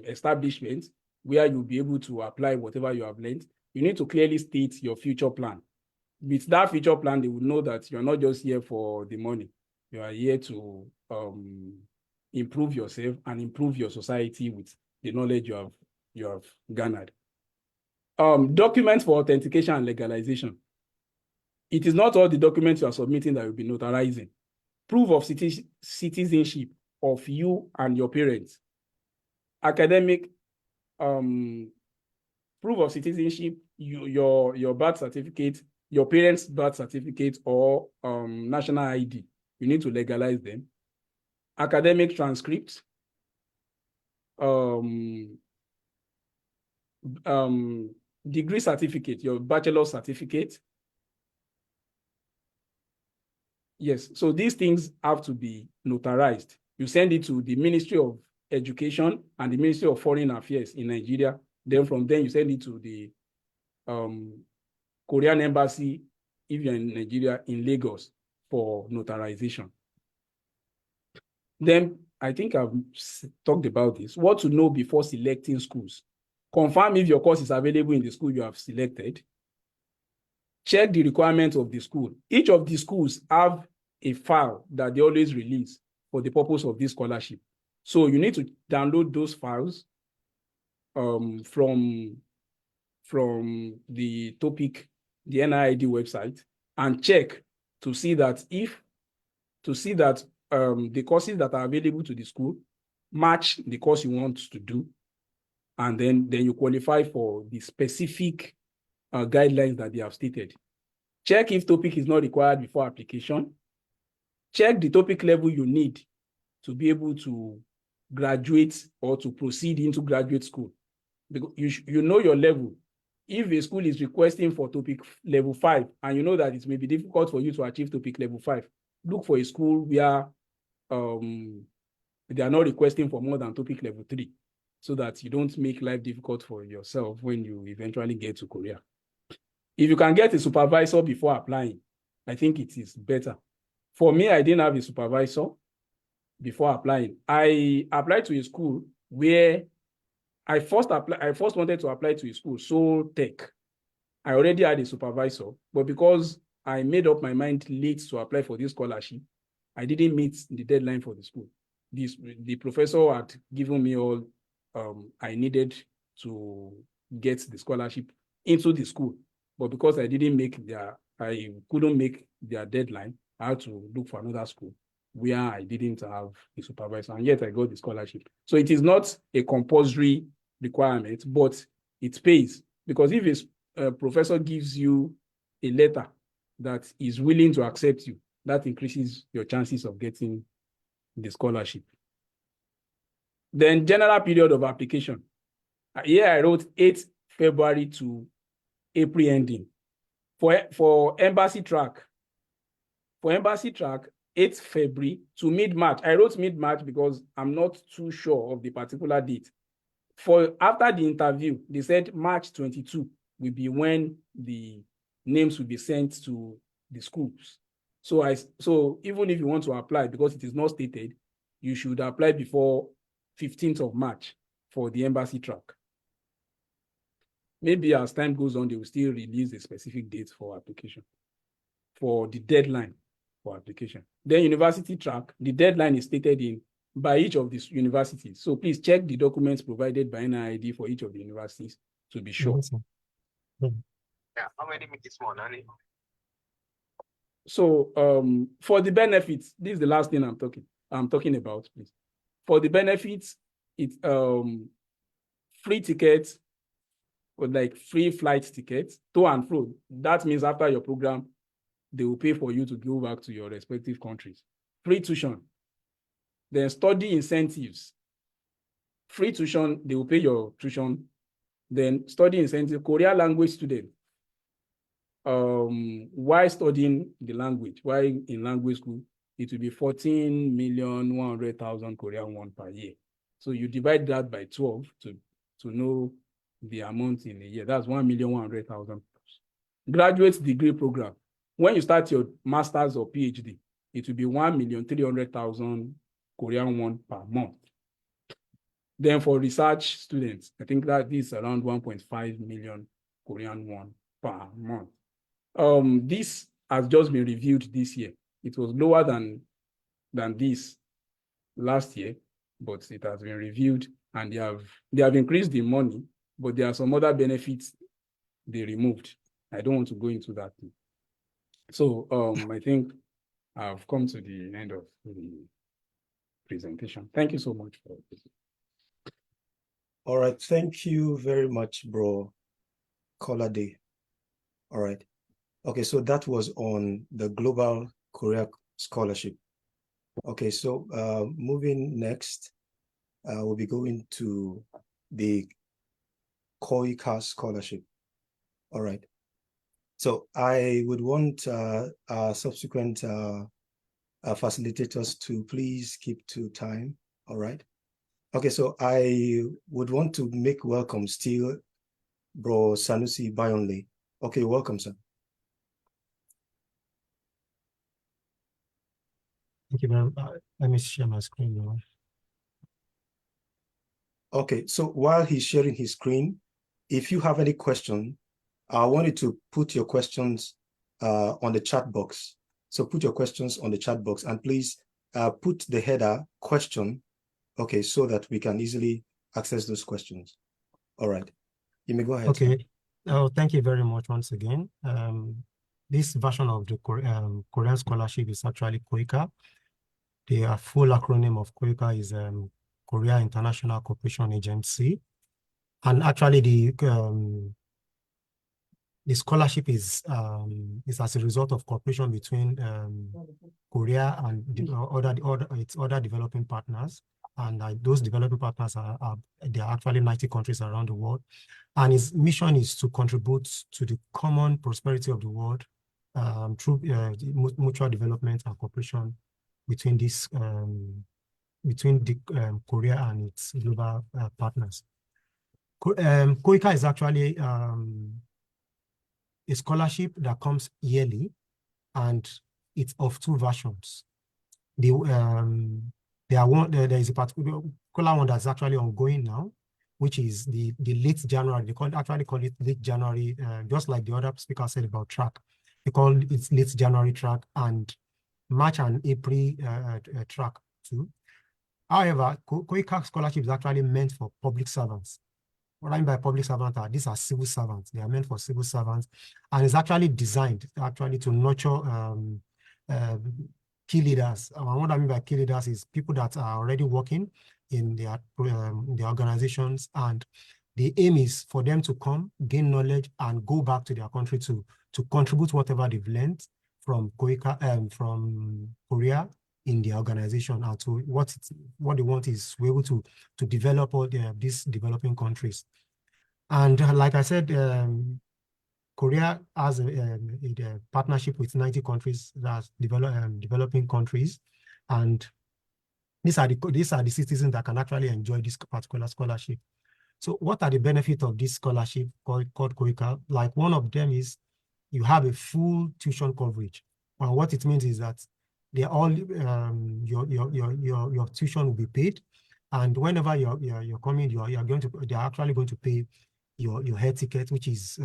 establishment where you'll be able to apply whatever you have learned? You need to clearly state your future plan. With that future plan, they will know that you're not just here for the money. You are here to improve yourself and improve your society with the knowledge you have garnered. Documents for authentication and legalization. It is not all the documents you are submitting that will be notarizing. Proof of citizenship of you and your parents. Academic proof of citizenship, your birth certificate, your parents' birth certificate, or national ID. You need to legalize them. Academic transcripts. Degree certificate, your bachelor's certificate. Yes, so these things have to be notarized. You send it to the Ministry of Education and the Ministry of Foreign Affairs in Nigeria. Then from there, you send it to the Korean Embassy, if you're in Nigeria, in Lagos for notarization. Then I think I've talked about this. What to know before selecting schools. Confirm if your course is available in the school you have selected. Check the requirements of the school. Each of the schools have a file that they always release for the purpose of this scholarship. So you need to download those files from the TOPIK, the NIID website, and check to see that the courses that are available to the school match the course you want to do, and then you qualify for the specific guidelines that they have stated. Check if TOPIK is not required before application. Check the TOPIK level you need to be able to graduate or to proceed into graduate school. Because you know your level. If a school is requesting for TOPIK level 5 and you know that it may be difficult for you to achieve TOPIK level 5, look for a school where they are not requesting for more than TOPIK level 3, so that you don't make life difficult for yourself when you eventually get to Korea. If you can get a supervisor before applying, I think it is better. For me, I didn't have a supervisor before applying. I applied to a school where I first wanted to apply to a school, Seoul Tech. I already had a supervisor, but because I made up my mind late to apply for this scholarship, I didn't meet the deadline for the school. The professor had given me all I needed to get the scholarship into the school, but because I couldn't make their deadline, I had to look for another school where I didn't have a supervisor, and yet I got the scholarship. So it is not a compulsory requirement, but it pays, because if a professor gives you a letter that is willing to accept you, that increases your chances of getting the scholarship. Then general period of application. Here I wrote 8th February to April ending. For embassy track, 8th February to mid-March. I wrote mid-March because I'm not too sure of the particular date. After the interview, they said March 22 will be when the names will be sent to the schools. So even if you want to apply, because it is not stated, you should apply before 15th of March for the embassy track. Maybe as time goes on, they will still release a specific date for application, for the deadline for application. Then university track, the deadline is stated by each of these universities. So please check the documents provided by NIID for each of the universities to be sure. Yes, Yeah, how many minutes more, Nani? So for the benefits, this is the last thing I'm talking about, please. For the benefits, it's free tickets, or like free flight tickets to and fro. That means after your program, they will pay for you to go back to your respective countries. Free tuition. Then study incentives. Free tuition, they will pay your tuition. Then study incentive, Korean language student. Why studying the language? Why in language school? It will be 14,100,000 Korean won per year. So you divide that by 12 to know the amount in a year. That's 1,100,000. Graduate degree program. When you start your master's or PhD, it will be 1,300,000 Korean won per month. Then for research students, I think that is around 1.5 million Korean won per month. This has just been reviewed this year. It was lower than this last year, but it has been reviewed, and they have increased the money, but there are some other benefits they removed. I don't want to go into that. So I think I've come to the end of the presentation. Thank you so much for this. All right, thank you very much, bro Kolade. All right. Okay, so that was on the Global Korea Scholarship. Okay, so moving next, we'll be going to the KOICA Scholarship. All right. So I would want our subsequent facilitators to please keep to time. All right. Okay, so I would want to make welcome still Bro Sanusi Bayonle. Okay, welcome, sir. Thank you very much. Let me share my screen now. Okay, so while he's sharing his screen, if you have any question, I want you to put your questions on the chat box. So put your questions on the chat box and please put the header question, okay, so that we can easily access those questions. All right, you may go ahead. Okay. Oh, thank you very much once again. This version of the Korean scholarship is actually KOICA. The full acronym of KOICA is Korea International Cooperation Agency. And actually the scholarship is as a result of cooperation between Korea and its other developing partners. And those developing partners there are actually 90 countries around the world. And its mission is to contribute to the common prosperity of the world through mutual development and cooperation between this Korea and its global partners. KOICA is actually a scholarship that comes yearly, and it's of two versions. There is a particular one that's actually ongoing now, which is the late January. They actually call it late January, just like the other speaker said about track. They call it late January track and March and April track too. However, KOICA scholarship is actually meant for public servants. What I mean by public servants are these are civil servants. They are meant for civil servants, and it's actually designed to nurture key leaders. What I mean by key leaders is people that are already working in their organizations, and the aim is for them to come, gain knowledge, and go back to their country to contribute whatever they've learned from KOICA from Korea in the organization, and to what they want is to be able to develop all these developing countries. And like I said, Korea has a partnership with 90 countries that's developing countries, and these are the citizens that can actually enjoy this particular scholarship. So what are the benefits of this scholarship called KOICA? Like, one of them is you have a full tuition coverage, and what it means is that they all your tuition will be paid, and whenever you're coming, they're actually going to pay your air ticket, which is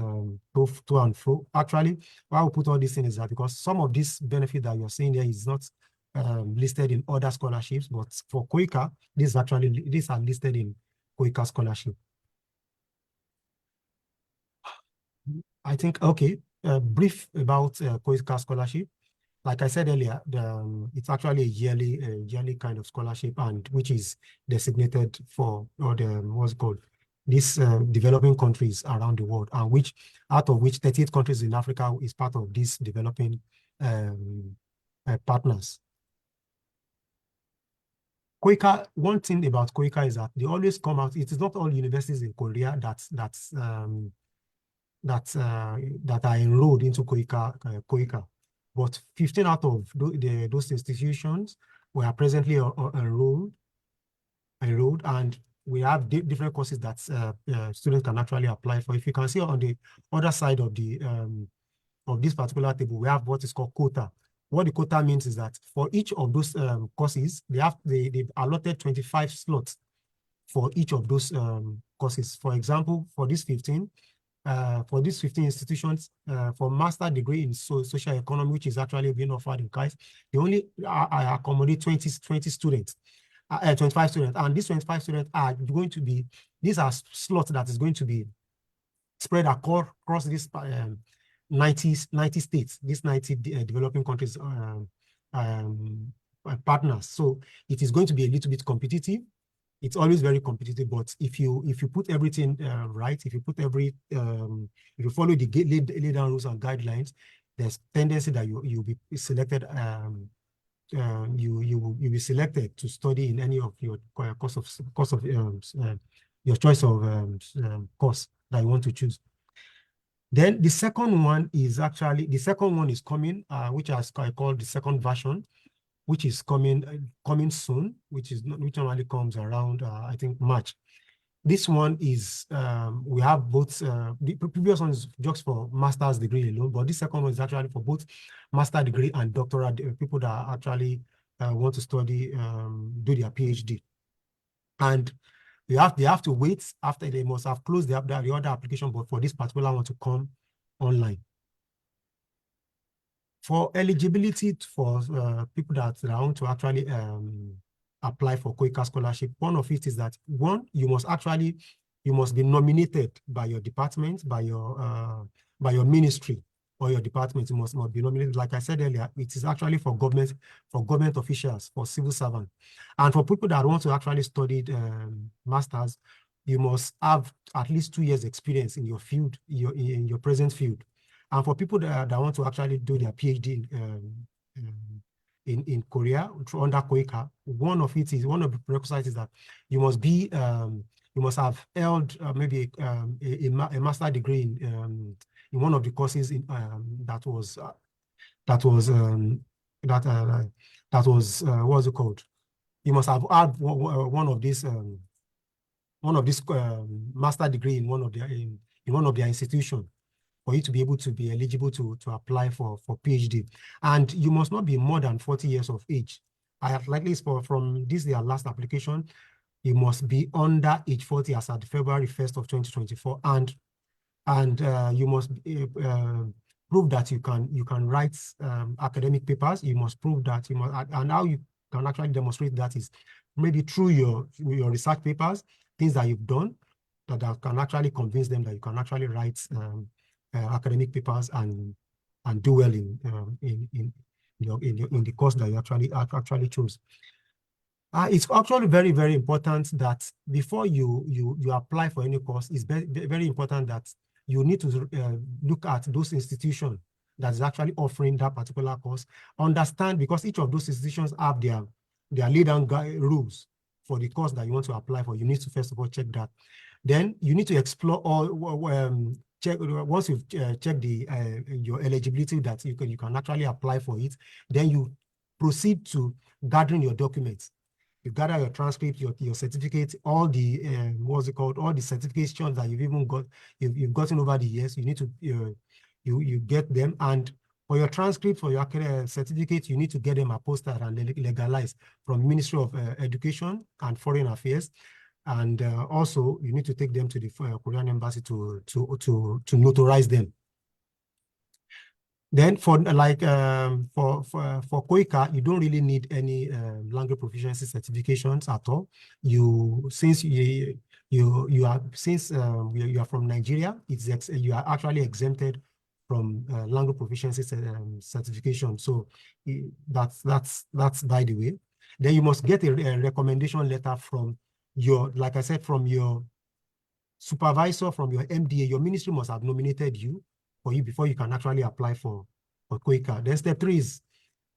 both to and fro. Actually, why we put all these things is that because some of this benefit that you're seeing there is not listed in other scholarships, but for KOICA, these are listed in KOICA scholarship. I think, okay, brief about KOICA scholarship. Like I said earlier, it's actually a yearly kind of scholarship, and which is designated for what's called these developing countries around the world, and out of which 38 countries in Africa is part of these developing partners. KOICA, one thing about KOICA is that they always come out. It is not all universities in Korea that are enrolled into KOICA. But 15 out of those institutions were presently enrolled, and we have different courses that students can actually apply for. If you can see on the other side of this particular table, we have what is called quota. What the quota means is that for each of those courses, they've allotted 25 slots for each of those courses. For example, for these 15 institutions, for master degree in social economy, which is actually being offered in KAIST, they only accommodate 20 students, 25 students. And these 25 students are going to be, these are slots that is going to be spread across this 90 states, these 90 developing countries partners. So it is going to be a little bit competitive. It's always very competitive, but if you put everything right, if you if you follow the laid down rules and guidelines, there's tendency that you'll be selected. You will be selected to study in any of your your choice of course that you want to choose. Then the second one is coming, which I call the second version. which is coming soon, which normally comes around I think March. This one is we have both. The previous one is just for master's degree alone, but this second one is actually for both master degree and doctoral people that actually want to study, do their PhD, and they have to wait after they must have closed the other application, but for this particular one to come online. For eligibility for people that want to actually apply for Koika scholarship, one of it is that one, you must be nominated by your department, by your ministry or your department. You must be nominated. Like I said earlier, it is actually for government officials, for civil servants, and for people that want to actually study masters, you must have at least 2 years experience in your field, in your present field. And for people that want to actually do their PhD in Korea under Koika, one of the prerequisites is that you must have held maybe a master degree in one of the courses that was what's it called? You must have had one of these master degree in one of their institutions for you to be able to be eligible to apply for PhD. And you must not be more than 40 years of age. I have likely from this their last application, you must be under age 40 as at February 1st of 2024. And you must prove that you can write academic papers. You must prove that and how you can actually demonstrate that is maybe through your research papers, things that you've done that can actually convince them that you can actually write academic papers and do well in the course that you actually chose. It's actually very, very important that before you apply for any course, it's very, very important that you need to look at those institutions that is actually offering that particular course. Understand, because each of those institutions have their laid down rules for the course that you want to apply for. You need to first of all check that. Then you need to explore all. Once you've checked your eligibility that you can actually apply for it, then you proceed to gathering your documents. You gather your transcript, your certificate, all the all the certifications that you've gotten over the years. You need to you get them, and for your transcript, for your certificate, you need to get them apostilled and legalized from Ministry of Education and Foreign Affairs. And also, you need to take them to the Korean embassy to notarize them. Then, for Koika, you don't really need any language proficiency certifications at all. Since you are from Nigeria, you are actually exempted from language proficiency certification. So that's by the way. Then you must get a recommendation letter from like I said, from your supervisor, from your MDA. Your ministry must have nominated you before you can actually apply for Koika. Then step 3 is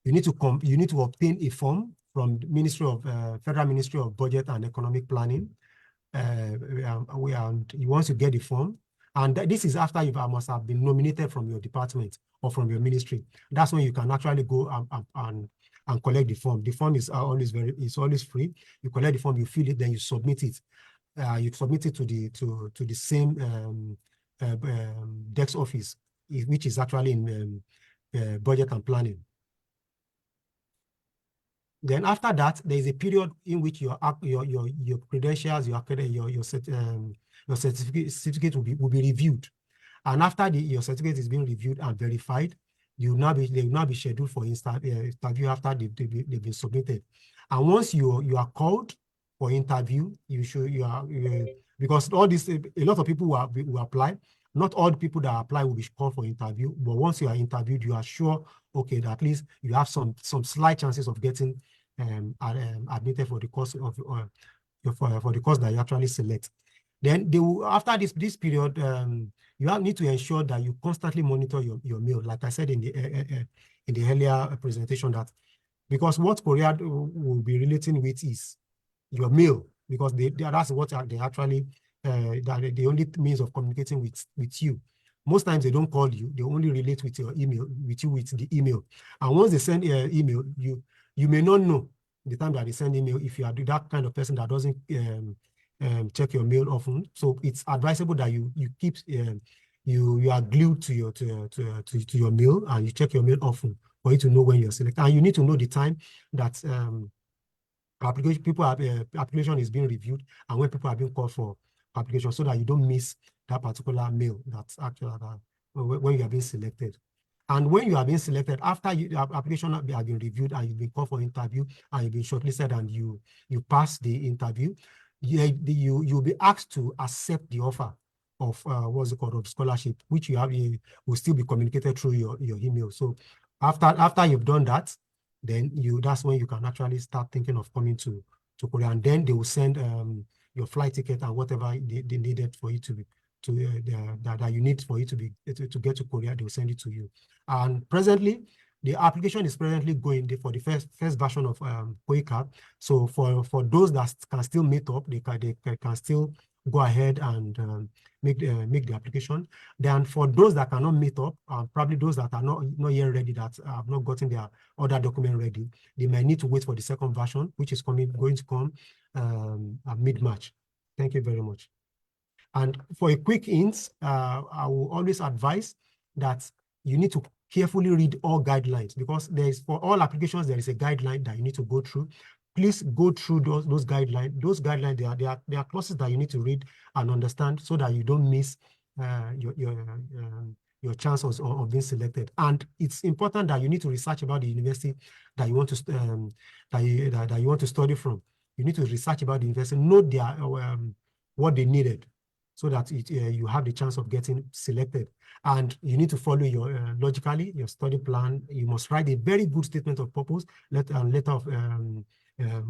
you need to obtain a form from the Federal Ministry of Budget and Economic Planning. Once you get the form, and this is after you must have been nominated from your department or from your ministry. That's when you can actually go and collect the form. The form is always free. You collect the form, you fill it, then you submit it. You submit it to the same DEX office, which is actually in budget and planning. Then after that, there is a period in which your credentials, your certificate will be reviewed, and after your certificate is being reviewed and verified, they will now be scheduled for interview after they've been submitted. And once you are called for interview, because all this, a lot of people will apply. Not all the people that apply will be called for interview, but once you are interviewed, you are sure, okay, that at least you have some slight chances of getting admitted for the course for the course that you actually select. Then after this period, you need to ensure that you constantly monitor your mail. Like I said in the earlier presentation, that because what Korea will be relating with is your mail, because that's what they actually the only means of communicating with you. Most times they don't call you; they only relate with your email, with the email. And once they send email, you may not know the time that they send email if you are that kind of person that doesn't check your mail often. So it's advisable that you keep you are glued to your mail, and you check your mail often for you to know when you're selected. And you need to know the time that application is being reviewed and when people are being called for application, so that you don't miss that particular mail that's actually when you are being selected. And when you are being selected, after the application has been reviewed and you've been called for interview and you've been shortlisted and you pass the interview, you'll be asked to accept the offer of what's it called, of scholarship, which will still be communicated through your email. So after you've done that, then that's when you can actually start thinking of coming to Korea, and then they will send your flight ticket and whatever they needed for you that you need for you to get to Korea. They will send it to you. And presently, the application is presently going for the first version of KOICA. So for those that can still meet up, they can still go ahead and make the application. Then for those that cannot meet up, probably those that are not yet ready, that have not gotten their other document ready, they may need to wait for the second version, which is going to come mid-March. Thank you very much. And for a quick hint, I will always advise that you need to carefully read all guidelines, because for all applications, there is a guideline that you need to go through. Please go through those guidelines. Those guidelines, there are clauses that you need to read and understand, so that you don't miss your chances of being selected. And it's important that you need to research about the university that you want to that you want to study from. You need to research about the university, know their what they needed, so that you have the chance of getting selected. And you need to follow your logically your study plan. You must write a very good statement of purpose, letter of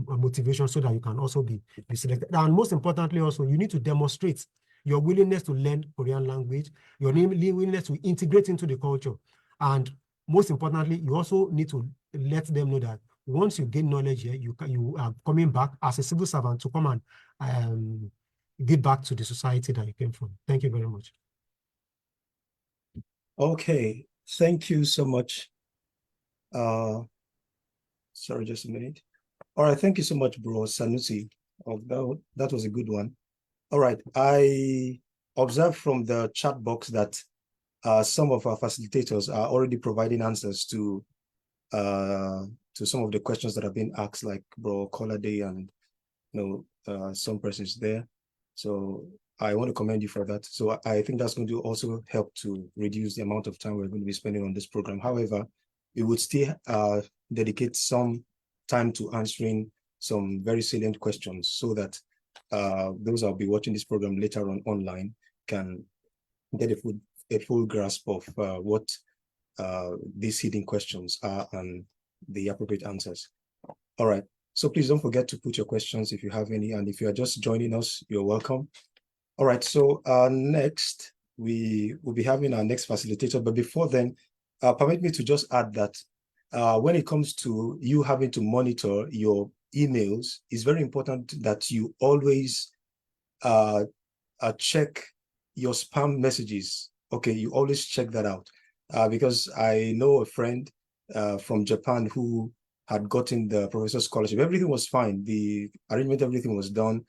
motivation, so that you can also be selected. And most importantly, also, you need to demonstrate your willingness to learn Korean language, your willingness to integrate into the culture. And most importantly, you also need to let them know that once you gain knowledge here, you are coming back as a civil servant to come and give back to the society that you came from. Thank you very much. Okay, thank you so much. Sorry, just a minute. All right, thank you so much, bro Sanusi. That was a good one. All right, I observed from the chat box that some of our facilitators are already providing answers to some of the questions that have been asked, like bro Colade and some persons there. So I want to commend you for that. So I think that's going to also help to reduce the amount of time we're going to be spending on this program. However, we would still dedicate some time to answering some very salient questions, so that those that will be watching this program later on online can get a full grasp of what these hidden questions are and the appropriate answers. All right. So please don't forget to put your questions if you have any. And if you are just joining us, you're welcome. All right. So next, we will be having our next facilitator. But before then, permit me to just add that when it comes to you having to monitor your emails, it's very important that you always check your spam messages. Okay, you always check that out. Because I know a friend from Japan who had gotten the professor scholarship. Everything was fine. The arrangement, everything was done.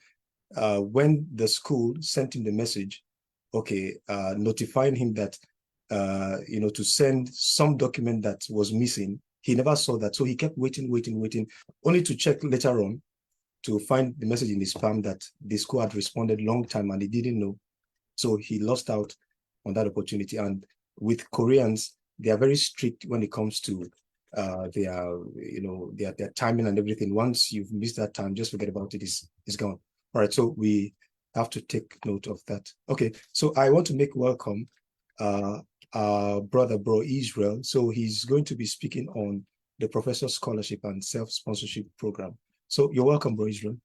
When the school sent him the message, notifying him that, to send some document that was missing, he never saw that. So he kept waiting, only to check later on to find the message in his spam that the school had responded long time and he didn't know. So he lost out on that opportunity. And with Koreans, they are very strict when it comes to their timing and everything. Once you've missed that time, just forget about it. It's gone. All right, so we have to take note of that. Okay, so I want to make welcome brother Bro Israel. So he's going to be speaking on the Professor Scholarship and Self-Sponsorship Program. So you're welcome, Bro Israel.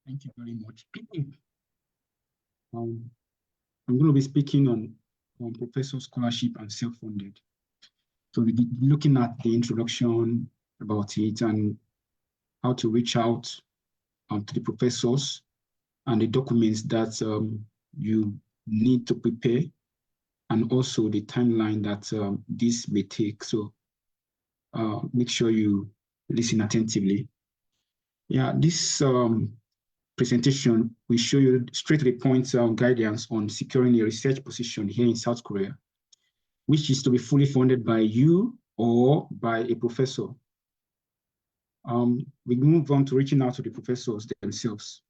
Thank you very much. I'm going to be speaking on Professor Scholarship and Self-Funded. So we'll be looking at the introduction about it and how to reach out to the professors and the documents that you need to prepare, and also the timeline that this may take. So make sure you listen attentively. Yeah, this presentation will show you straight to the point guidance on securing a research position here in South Korea, which is to be fully funded by you or by a professor. We move on to reaching out to the professors themselves.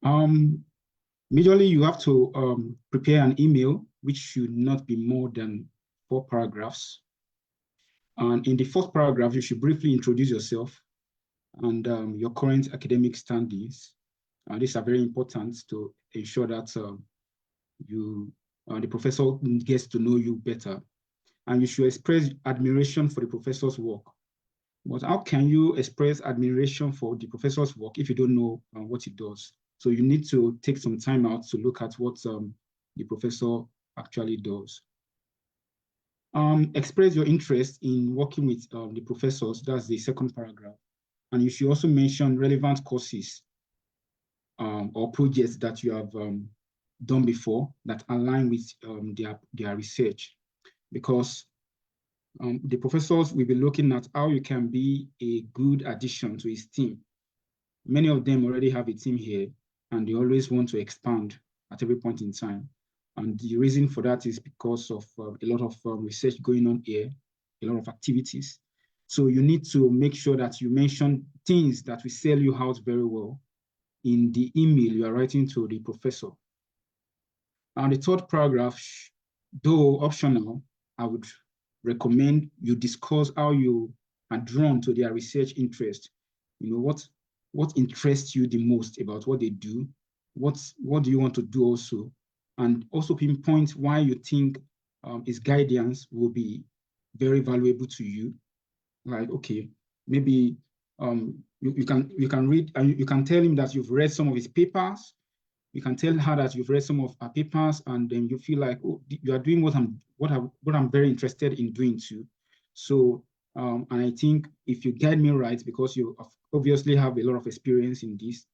Majorly, you have to prepare an email, which should not be more than 4 paragraphs. And in the first paragraph, you should briefly introduce yourself and your current academic standings. These are very important to ensure that the professor gets to know you better. And you should express admiration for the professor's work. But how can you express admiration for the professor's work if you don't know what he does? So you need to take some time out to look at what the professor actually does. Express your interest in working with the professors. That's the second paragraph. And you should also mention relevant courses or projects that you have done before that align with their research, because the professors will be looking at how you can be a good addition to his team. Many of them already have a team here, and they always want to expand at every point in time. And the reason for that is because of a lot of research going on here, a lot of activities. So you need to make sure that you mention things that will sell you out very well in the email you are writing to the professor. And the third paragraph, though optional, I would recommend you discuss how you are drawn to their research interest. You know, what interests you the most about what they do? What do you want to do also? And also pinpoint why you think his guidance will be very valuable to you. Like, okay, maybe you can read, and you can tell him that you've read some of his papers. You can tell her that you've read some of her papers, and then you feel like, oh, you are doing what I'm very interested in doing too. So, and I think if you guide me right, because you obviously have a lot of experience in this,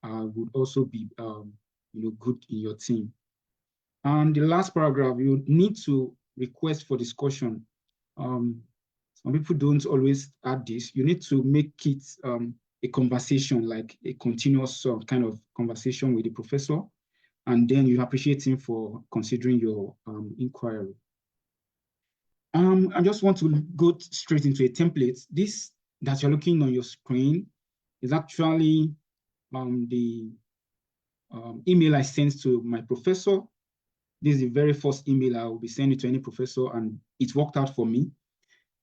would also be good in your team. And the last paragraph, you need to request for discussion. Some people don't always add this. You need to make it a conversation, like a continuous kind of conversation with the professor, and then you appreciate him for considering your inquiry. I just want to go straight into a template. This that you're looking on your screen is actually the email I sent to my professor. This is the very first email I will be sending to any professor, and it worked out for me.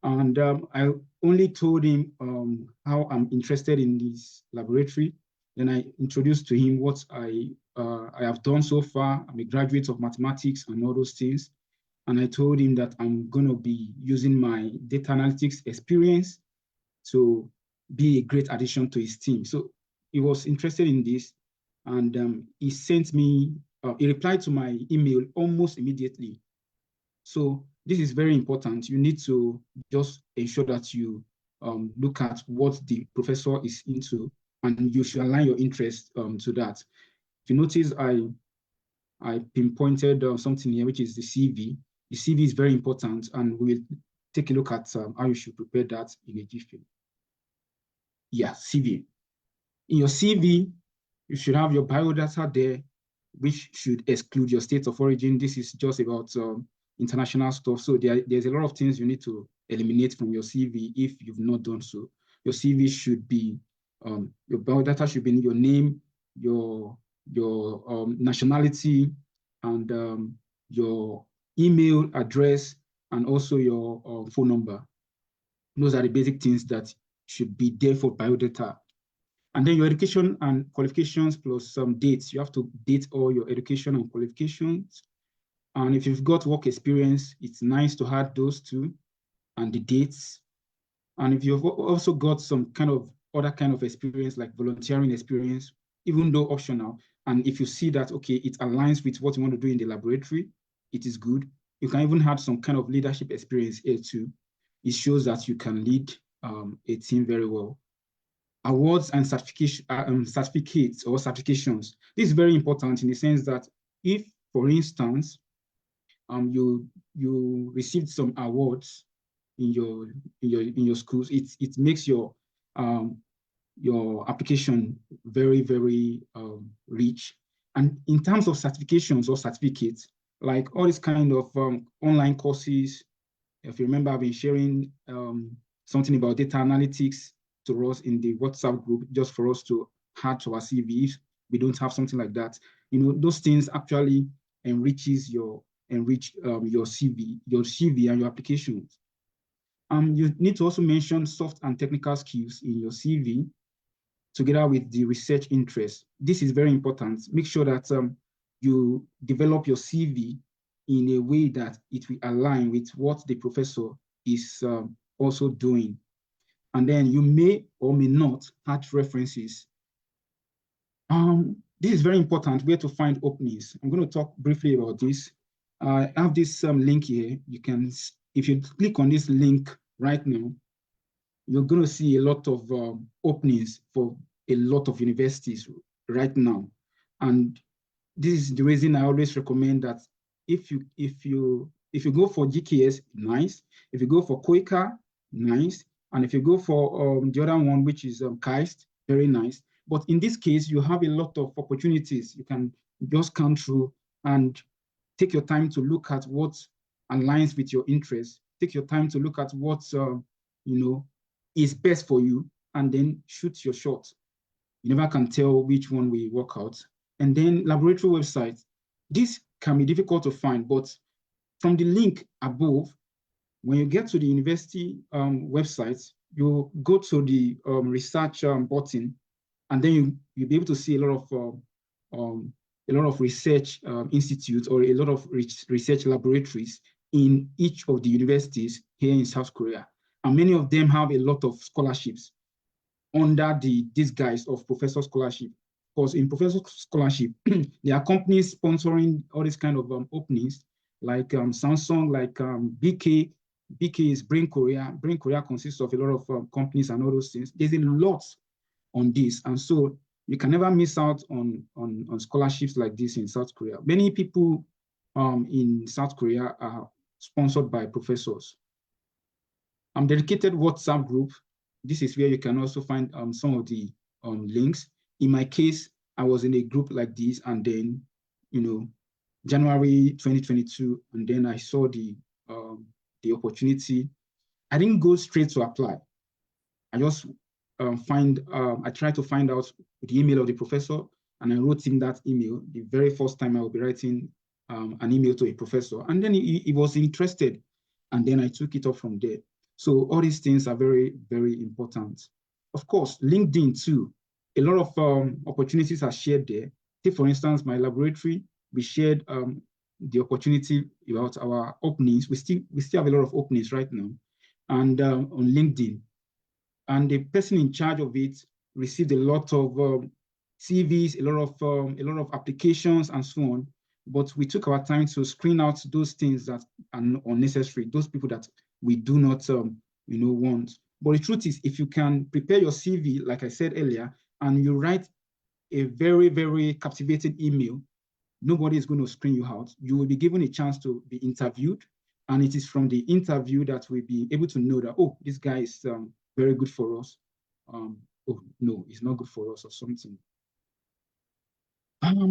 And I only told him how I'm interested in this laboratory. Then I introduced to him what I have done so far. I'm a graduate of mathematics and all those things. And I told him that I'm going to be using my data analytics experience to be a great addition to his team. So he was interested in this, and he sent me, he replied to my email almost immediately. So this is very important. You need to just ensure that you look at what the professor is into, and you should align your interest to that. If you notice, I pinpointed something here, which is the CV. The CV is very important, and we'll take a look at how you should prepare that in a jiffy. Yeah, CV. In your CV, you should have your biodata there, which should exclude your state of origin. This is just about international stuff. So there's a lot of things you need to eliminate from your CV if you've not done so. Your CV should be, your biodata should be in your name, your nationality, and your email address, and also your phone number. Those are the basic things that should be there for biodata. And then your education and qualifications plus some dates. You have to date all your education and qualifications. And if you've got work experience, it's nice to add those too, and the dates. And if you've also got some kind of other kind of experience, like volunteering experience, even though optional, and if you see that, okay, it aligns with what you want to do in the laboratory, it is good. You can even have some kind of leadership experience here too. It shows that you can lead a team very well. awards and certificates or certifications. This is very important in the sense that if, for instance, you received some awards in your schools, it makes your application very, very rich. And in terms of certifications or certificates, like all these kind of online courses, if you remember, I've been sharing something about data analytics to us in the WhatsApp group, just for us to add to our CV. If we don't have something like that, those things actually enrich your CV and your applications. You need to also mention soft and technical skills in your CV, together with the research interest. This is very important. Make sure that you develop your CV in a way that it will align with what the professor is also doing. And then you may or may not add references. This is very important, where to find openings. I'm going to talk briefly about this. I have this link here. You can, if you click on this link right now, you're going to see a lot of openings for a lot of universities right now. And this is the reason I always recommend that if you go for GKS, nice. If you go for Quaker, nice. And if you go for the other one, which is KAIST, very nice. But in this case, you have a lot of opportunities. You can just come through and take your time to look at what aligns with your interests. Take your time to look at what is best for you, and then shoot your shot. You never can tell which one will work out. And then laboratory websites. This can be difficult to find, but from the link above, when you get to the university websites, you go to the research button, and then you'll be able to see a lot of research institutes or a lot of research laboratories in each of the universities here in South Korea. And many of them have a lot of scholarships under the disguise of professor scholarship. Because in professor scholarship, there are companies sponsoring all these kind of openings, like Samsung, like BK. BK is Brain Korea. Brain Korea consists of a lot of companies and all those things. There's a lot on this. And so you can never miss out on scholarships like this in South Korea. Many people in South Korea are sponsored by professors. Dedicated WhatsApp group. This is where you can also find some of the links. In my case, I was in a group like this, and then, January 2022, and then I saw the opportunity. I didn't go straight to apply. I just I tried to find out the email of the professor, and I wrote him that email. The very first time I will be writing an email to a professor, and then he was interested, and then I took it up from there. So all these things are very, very important. Of course, LinkedIn too. A lot of opportunities are shared there. Take, for instance, my laboratory. We shared the opportunity about our openings. We still have a lot of openings right now, and on LinkedIn. And the person in charge of it received a lot of CVs, a lot of applications, and so on. But we took our time to screen out those things that are unnecessary, those people that we do not want. But the truth is, if you can prepare your CV, like I said earlier, and you write a very, very captivating email, nobody is going to screen you out. You will be given a chance to be interviewed, and it is from the interview that we'll be able to know that, oh, this guy is very good for us. Oh, no, it's not good for us, or something.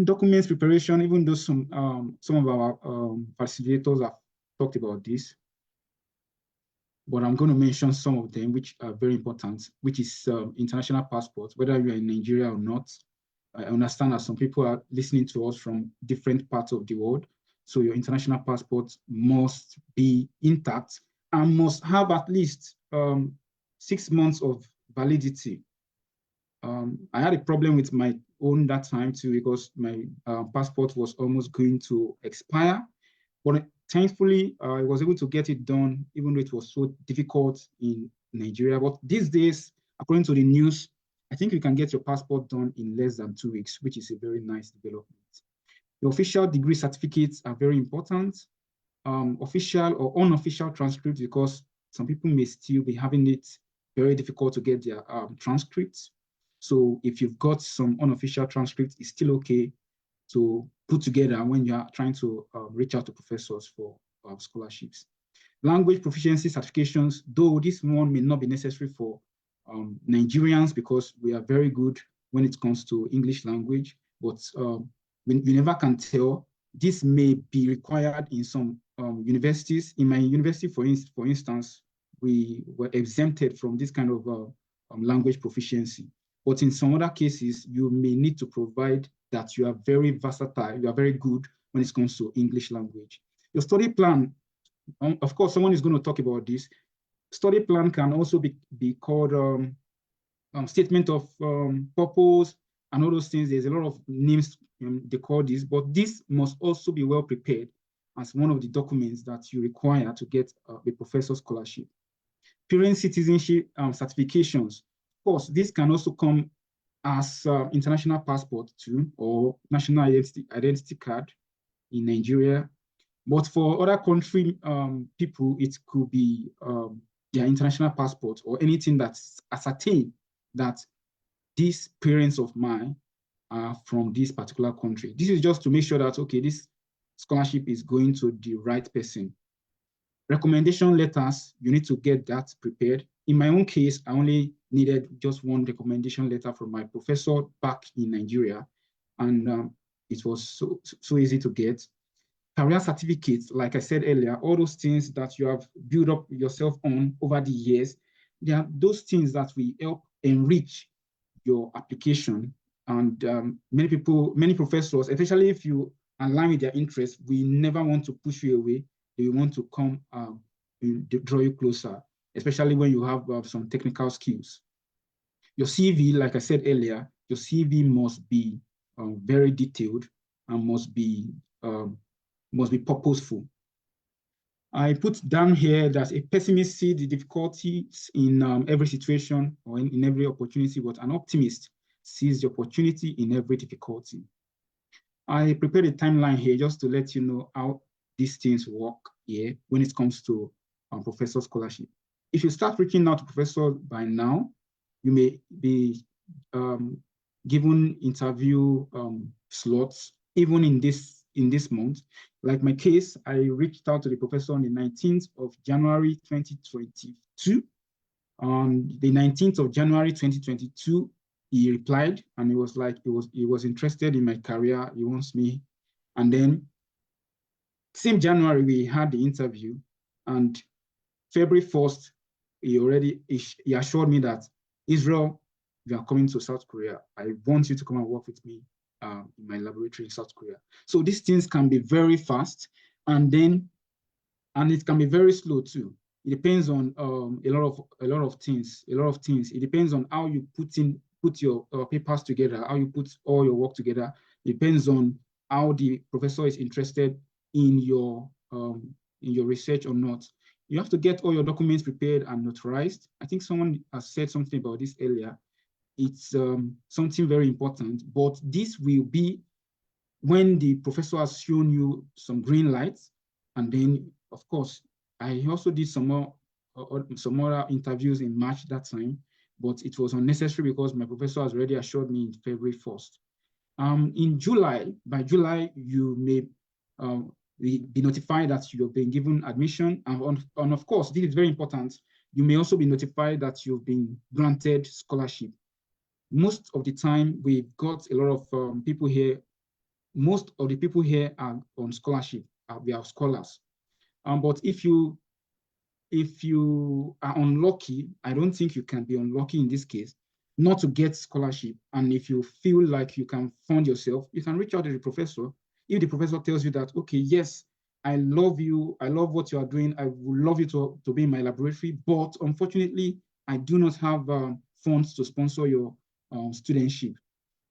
Documents preparation, even though some of our facilitators have talked about this, but I'm going to mention some of them which are very important, which is international passports, whether you're in Nigeria or not. I understand that some people are listening to us from different parts of the world. So your international passport must be intact and must have at least 6 months of validity. I had a problem with my own that time too, because my passport was almost going to expire. But thankfully, I was able to get it done, even though it was so difficult in Nigeria. But these days, according to the news, I think you can get your passport done in less than 2 weeks, which is a very nice development. The official degree certificates are very important. Official or unofficial transcripts, because some people may still be having it very difficult to get their transcripts. So if you've got some unofficial transcripts, it's still okay to put together when you are trying to reach out to professors for scholarships. Language proficiency certifications, though this one may not be necessary for Nigerians because we are very good when it comes to English language, but you never can tell. This may be required in some universities. In my university, for instance, we were exempted from this kind of language proficiency. But in some other cases, you may need to provide that you are very versatile, you are very good when it comes to English language. Your study plan, of course, someone is going to talk about this. Study plan can also be called statement of purpose and all those things. There's a lot of names they call this, but this must also be well prepared as one of the documents that you require to get a professor scholarship. Parent citizenship certifications. Of course, this can also come as international passport too, or national identity card in Nigeria. But for other country people, it could be their international passport or anything that's ascertained that these parents of mine are from this particular country. This is just to make sure that, okay, this scholarship is going to the right person. Recommendation letters, you need to get that prepared. In my own case, I only needed just one recommendation letter from my professor back in Nigeria, and it was so easy to get. Career certificates, like I said earlier, all those things that you have built up yourself on over the years, they are those things that will help enrich your application. And many professors, especially if you align with their interests, we never want to push you away. They want to come draw you closer, especially when you have some technical skills. Your CV, like I said earlier, your CV must be very detailed and must be purposeful. I put down here that a pessimist sees the difficulties in every situation or in every opportunity, but an optimist sees the opportunity in every difficulty. I prepared a timeline here just to let you know how these things work here when it comes to professor scholarship. If you start reaching out to professors by now, you may be given interview slots even in this month. Like my case, I reached out to the professor on the 19th of January 2022. On the 19th of January 2022, he replied and he was like, he was interested in my career. He wants me. And then same January, we had the interview, and February 1st, he assured me that, Israel, you are coming to South Korea. I want you to come and work with me in my laboratory in South Korea. So these things can be very fast, and it can be very slow too. It depends on a lot of things. It depends on how you put your papers together, how you put all your work together. It depends on how the professor is interested in your research or not. You have to get all your documents prepared and notarized. I think someone has said something about this earlier. It's something very important, but this will be when the professor has shown you some green lights. And then, of course, I also did some other interviews in March that time, but it was unnecessary because my professor has already assured me in February 1st. In July, by July, you may be notified that you have been given admission. And of course, this is very important. You may also be notified that you've been granted scholarship. Most of the time, we've got a lot of people here. Most of the people here are on scholarship. We are scholars. But if you are unlucky, I don't think you can be unlucky in this case, not to get scholarship. And if you feel like you can fund yourself, you can reach out to the professor. If the professor tells you that, okay, yes, I love you, I love what you are doing, I would love you to be in my laboratory, but unfortunately, I do not have funds to sponsor your studentship.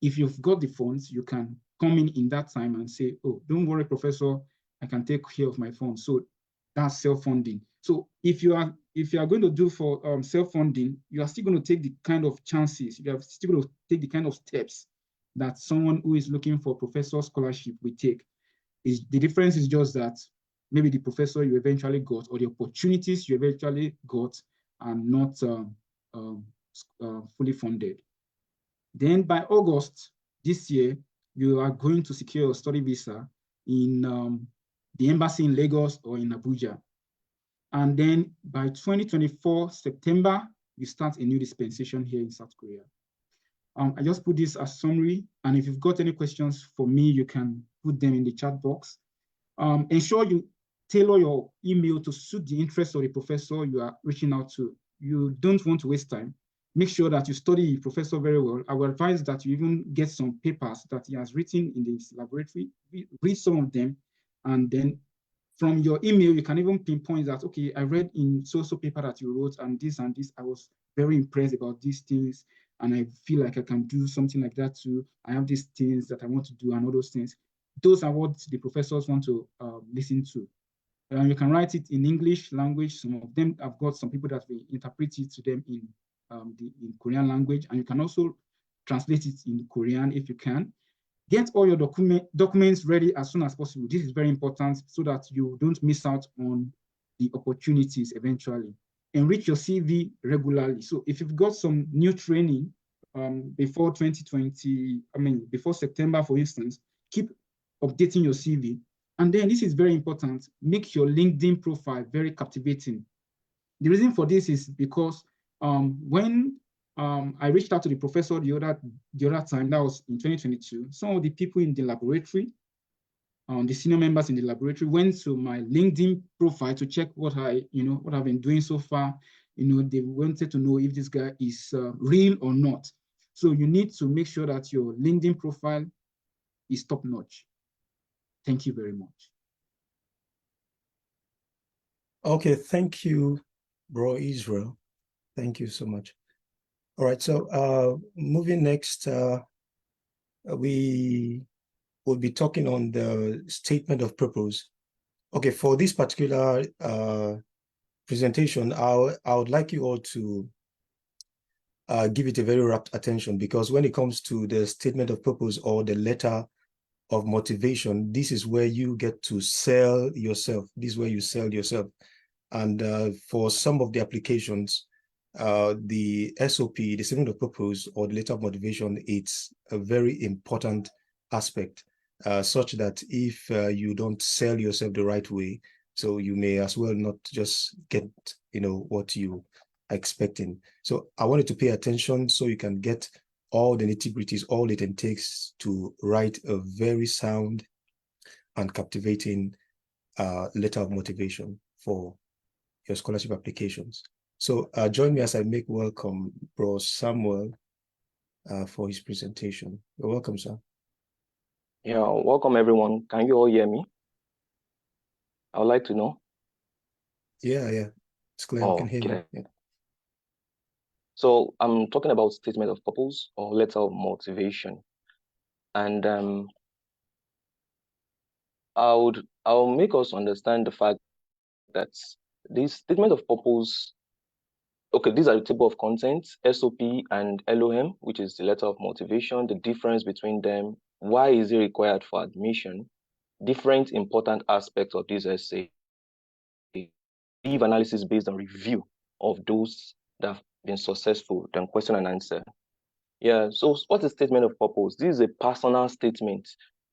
If you've got the funds, you can come in that time and say, oh, don't worry, professor, I can take care of my funds. So that's self-funding. So if you are going to do for self-funding, you are still going to take the kind of chances, you are still going to take the kind of steps that someone who is looking for professor scholarship will take. The difference is just that maybe the professor you eventually got or the opportunities you eventually got are not fully funded. Then by August this year, you are going to secure your study visa in the embassy in Lagos or in Abuja. And then by 2024 September, you start a new dispensation here in South Korea. I just put this as summary, and if you've got any questions for me, you can put them in the chat box. Ensure you tailor your email to suit the interest of the professor you are reaching out to. You don't want to waste time. Make sure that you study the professor very well. I would advise that you even get some papers that he has written in this laboratory, read some of them, and then from your email, you can even pinpoint that, okay, I read in so-so paper that you wrote and this, I was very impressed about these things, and I feel like I can do something like that too. I have these things that I want to do and all those things. Those are what the professors want to listen to. You can write it in English language. Some of them, I've got some people that will interpret it to them in Korean language, and you can also translate it in Korean if you can. Get all your documents ready as soon as possible. This is very important so that you don't miss out on the opportunities eventually. Enrich your CV regularly. So if you've got some new training before 2020, before September, for instance, keep updating your CV. And then this is very important, make your LinkedIn profile very captivating. The reason for this is because when I reached out to the professor the other time, that was in 2022, some of the people in the laboratory, the senior members in the laboratory went to my LinkedIn profile to check what I've been doing so far. They wanted to know if this guy is real or not. So you need to make sure that your LinkedIn profile is top notch. Thank you very much. Okay, thank you, Bro Israel. Thank you so much. All right, so moving next, we will be talking on the statement of purpose. Okay, for this particular presentation, I would like you all to give it a very rapt attention, because when it comes to the statement of purpose or the letter of motivation, this is where you get to sell yourself. This is where you sell yourself. And for some of the applications, the SOP, the statement of purpose or the letter of motivation, it's a very important aspect, such that if you don't sell yourself the right way, so you may as well not just get, what you are expecting. So I wanted to pay attention so you can get all the nitty-gritties, all it takes to write a very sound and captivating letter of motivation for your scholarship applications. So join me as I make welcome Bro Samuel for his presentation. You're welcome, sir. Yeah, welcome everyone. Can you all hear me? I would like to know. Yeah, it's clear. We can hear you. Okay. Yeah. So I'm talking about statement of purpose or letter of motivation. And I'll make us understand the fact that this statement of purpose, okay, these are the table of contents, SOP and LOM, which is the letter of motivation, the difference between them, why is it required for admission, different important aspects of this essay, leave analysis based on review of those that have been successful, then question and answer. Yeah, so what is statement of purpose? This is a personal statement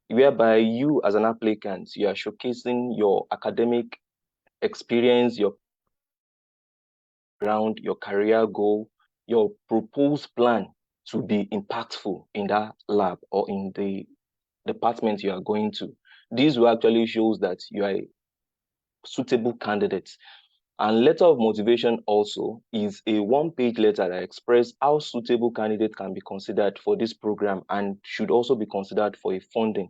whereby you as an applicant, you are showcasing your academic experience, your background, your career goal, your proposed plan to be impactful in that lab or in the department you are going to. This will actually shows that you are a suitable candidate. And letter of motivation also is a one-page letter that expresses how suitable candidate can be considered for this program and should also be considered for a funding.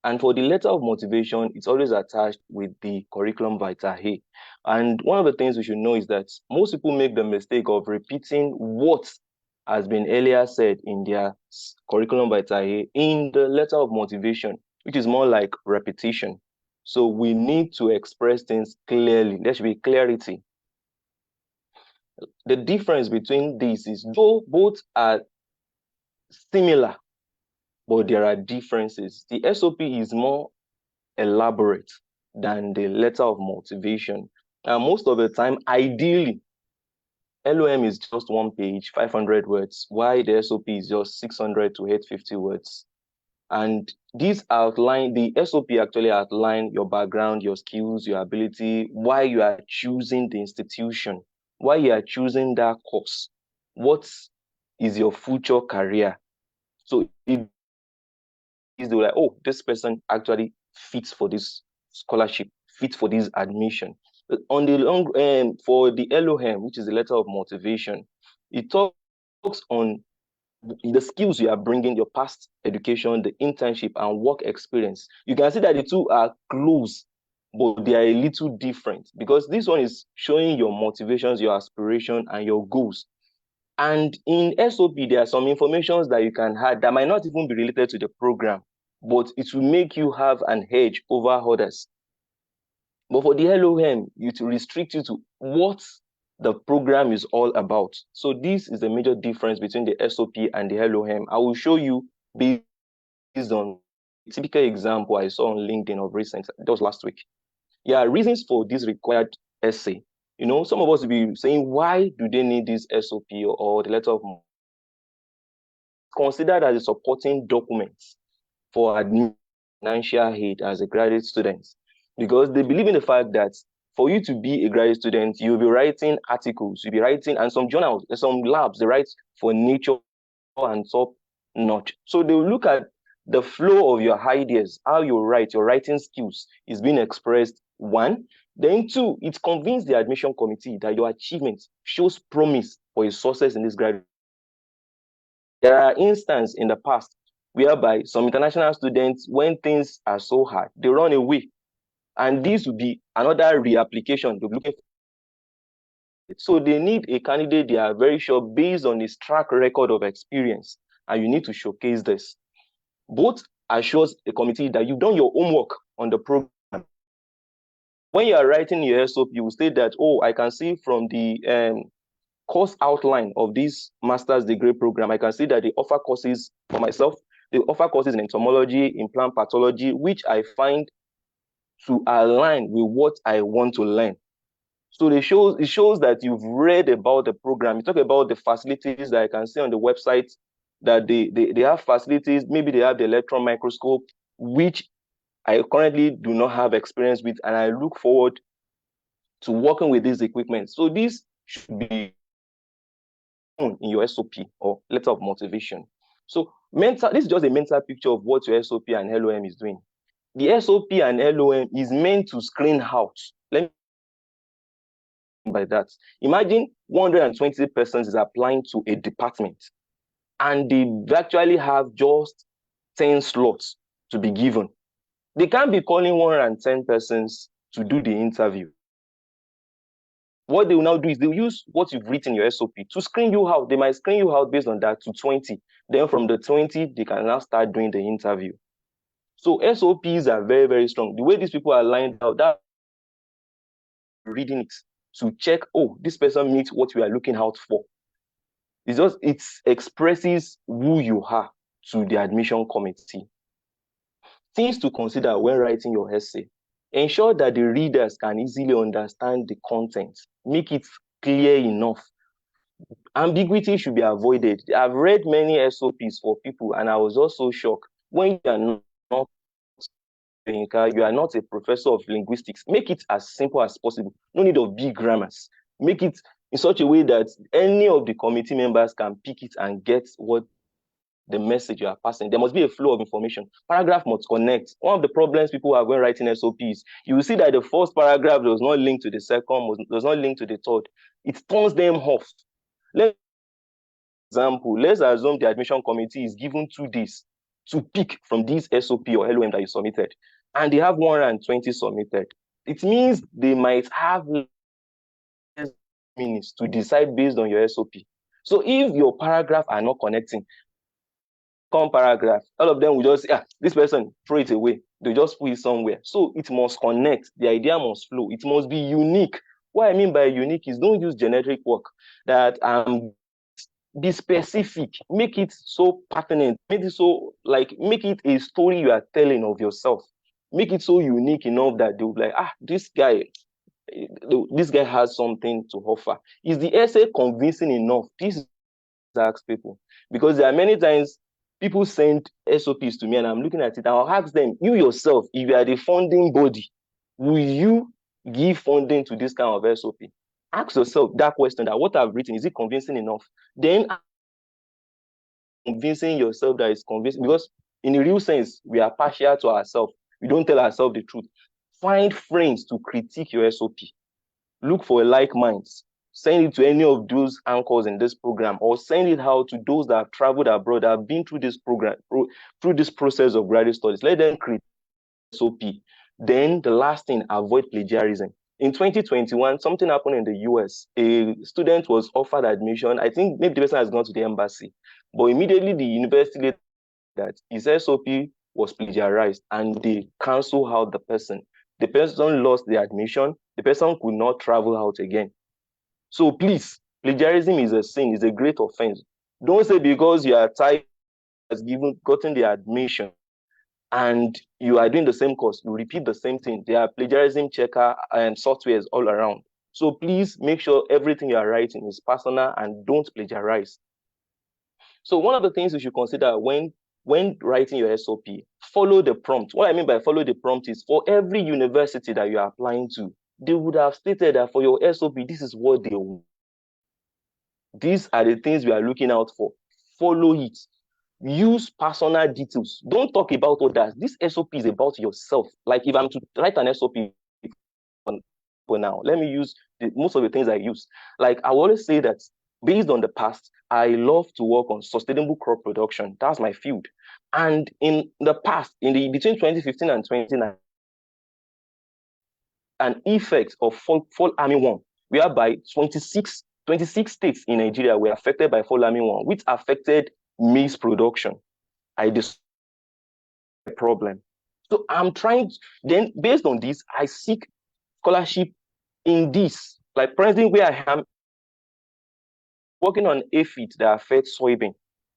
And for the letter of motivation, it's always attached with the curriculum vitae. And one of the things we should know is that most people make the mistake of repeating what has been earlier said in their curriculum vitae in the letter of motivation, which is more like repetition. So we need to express things clearly. There should be clarity. The difference between these is though both are similar, but there are differences. The SOP is more elaborate than the letter of motivation. And most of the time, ideally, LOM is just 1 page, 500 words, while the SOP is just 600 to 850 words. And these outline, the SOP actually outline your background, your skills, your ability, why you are choosing the institution, why you are choosing that course, what is your future career. So it is like, oh, this person actually fits for this scholarship, fits for this admission. On the long for the LOM, which is the letter of motivation, it talks on the skills you are bringing, your past education, the internship, and work experience. You can see that the two are close, but they are a little different, because this one is showing your motivations, your aspiration, and your goals. And in SOP, there are some informations that you can add that might not even be related to the program, but it will make you have an edge over others. But for the LOM, it will restrict you to what the program is all about. So this is the major difference between the SOP and the LOM. I will show you based on a typical example I saw on LinkedIn of recent, that was last week. Yeah, reasons for this required essay. You know, some of us will be saying, why do they need this SOP or the letter of considered as a supporting document for financial aid as a graduate student, because they believe in the fact that for you to be a graduate student, you'll be writing articles, you'll be writing, and some journals, some labs, they write for Nature and top notch. So they will look at the flow of your ideas, how you write, your writing skills is being expressed, one. Then two, it convinced the admission committee that your achievement shows promise for a success in this graduate. There are instances in the past whereby some international students, when things are so hard, they run away. And this would be another reapplication to looking for. So they need a candidate they are very sure based on his track record of experience, and you need to showcase this. Both assures the committee that you've done your homework on the program. When you are writing your SOP, you will state that, oh, I can see from the course outline of this master's degree program, I can see that they offer courses for myself. They offer courses in entomology, in plant pathology, which I find to align with what I want to learn. So it shows that you've read about the program. You talk about the facilities that I can see on the website, that they have facilities. Maybe they have the electron microscope, which I currently do not have experience with, and I look forward to working with this equipment. So this should be in your SOP or letter of motivation. So this is just a mental picture of what your SOP and LOM is doing. The SOP and LOM is meant to screen out. Let me by that. Imagine 120 persons is applying to a department, and they actually have just 10 slots to be given. They can't be calling 110 persons to do the interview. What they will now do is they'll use what you've written in your SOP to screen you out. They might screen you out based on that to 20. Then from the 20, they can now start doing the interview. So SOPs are very, very strong. The way these people are lined out, that reading it to check, oh, this person meets what we are looking out for. It expresses who you are to the admission committee. Things to consider when writing your essay. Ensure that the readers can easily understand the content. Make it clear enough. Ambiguity should be avoided. I've read many SOPs for people, and I was also shocked. When you are not a professor of linguistics, make it as simple as possible. No need of big grammars. Make it in such a way that any of the committee members can pick it and get what the message you are passing. There must be a flow of information. Paragraph must connect. One of the problems people have when writing SOPs, you will see that the first paragraph does not link to the second, does not link to the third. It turns them off. Let's assume the admission committee is given 2 days to pick from this SOP or LOM that you submitted, and they have 120 submitted. It means they might have minutes to decide based on your SOP. So if your paragraph are not connecting, paragraph, all of them will just say, this person, throw it away. They just put it somewhere. So it must connect. The idea must flow. It must be unique. What I mean by unique is don't use generic work. That be specific. Make it so pertinent. Make it a story you are telling of yourself. Make it so unique enough that they'll be like, this guy, this guy has something to offer. Is the essay convincing enough? Please ask people, because there are many times people send SOPs to me and I'm looking at it and I'll ask them, you yourself, if you are the funding body, will you give funding to this kind of SOP? Ask yourself that question, that what I've written, is it convincing enough? Then convincing yourself that it's convincing, because in a real sense, we are partial to ourselves. We don't tell ourselves the truth. Find friends to critique your SOP. Look for like minds. Send it to any of those anchors in this program, or send it out to those that have traveled abroad, that have been through this program, through this process of graduate studies. Let them create SOP. Then the last thing, avoid plagiarism. In 2021, something happened in the US. A student was offered admission. I think maybe the person has gone to the embassy, but immediately the university that his SOP was plagiarized and they cancel out the person. The person lost the admission. The person could not travel out again. So please, plagiarism is a sin, is a great offense. Don't say because you are tired has gotten the admission and you are doing the same course, you repeat the same thing. There are plagiarism checker and softwares all around. So please make sure everything you are writing is personal and don't plagiarize. So one of the things you should consider when writing your SOP, follow the prompt. What I mean by follow the prompt is, for every university that you are applying to, they would have stated that for your SOP, this is what they want. These are the things we are looking out for. Follow it. Use personal details. Don't talk about others. This SOP is about yourself. Like if I'm to write an SOP for now, let me use most of the things I use. Like I always say that based on the past, I love to work on sustainable crop production. That's my field. And in the past, between 2015 and 2019, an effect of fall armyworm, whereby 26 states in Nigeria were affected by fall armyworm, which affected maize production. I discovered the problem. So I'm trying, then based on this, I seek scholarship in this. Like presently where I am working on aphid that affects soybean.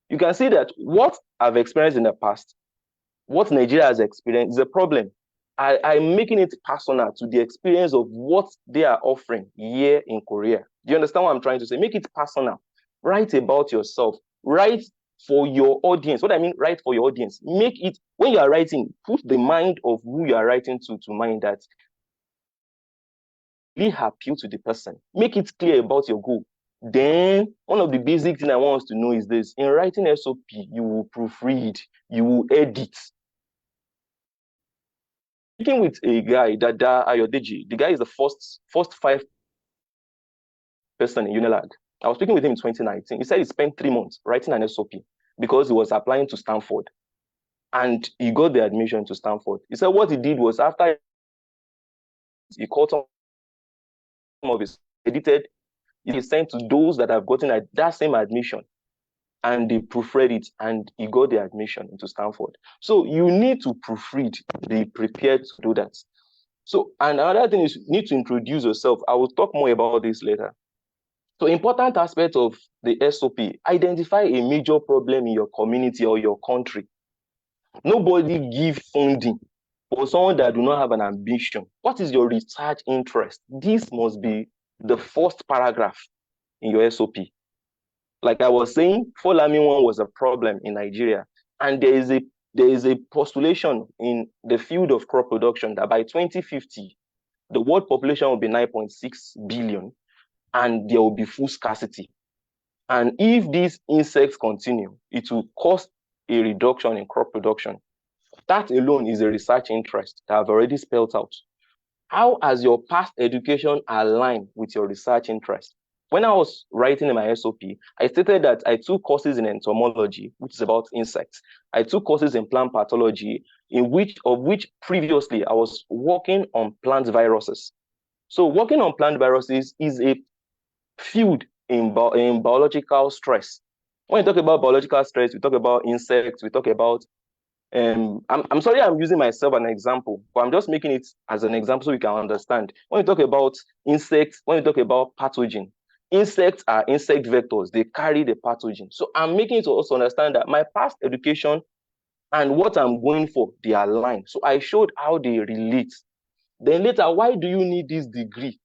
You can see that what I've experienced in the past, what Nigeria has experienced is a problem. I'm making it personal to the experience of what they are offering here in Korea. Do you understand what I'm trying to say? Make it personal. Write about yourself. Write for your audience. What I mean, write for your audience. Make it, when you are writing, put the mind of who you are writing to mind, that really appeal to the person. Make it clear about your goal. Then one of the basic things I want us to know is this: in writing SOP, you will proofread, you will edit. Speaking with a guy, Dada Ayodeji, the guy is the first 5 person in Unilag. I was speaking with him in 2019. He said he spent 3 months writing an SOP because he was applying to Stanford, and he got the admission to Stanford. He said what he did was, after he called some of his edited, he sent to those that have gotten that same admission, and they proofread it, and he got the admission into Stanford. So you need to proofread, be prepared to do that. So, and another thing is, you need to introduce yourself. I will talk more about this later. So important aspect of the SOP, identify a major problem in your community or your country. Nobody give funding for someone that do not have an ambition. What is your research interest? This must be the first paragraph in your SOP. Like I was saying, fall armyworm was a problem in Nigeria, and there is a postulation in the field of crop production that by 2050, the world population will be 9.6 billion, and there will be food scarcity. And if these insects continue, it will cause a reduction in crop production. That alone is a research interest that I've already spelled out. How has your past education aligned with your research interest? When I was writing in my SOP, I stated that I took courses in entomology, which is about insects. I took courses in plant pathology, of which previously I was working on plant viruses. So working on plant viruses is a field in biological stress. When you talk about biological stress, we talk about insects, we talk about I'm sorry I'm using myself as an example, but I'm just making it as an example so you can understand. When you talk about insects, when you talk about pathogen, insects are insect vectors. They carry the pathogen. So I'm making it to also understand that my past education and what I'm going for, they align. So I showed how they relate. Then later, why do you need this degree?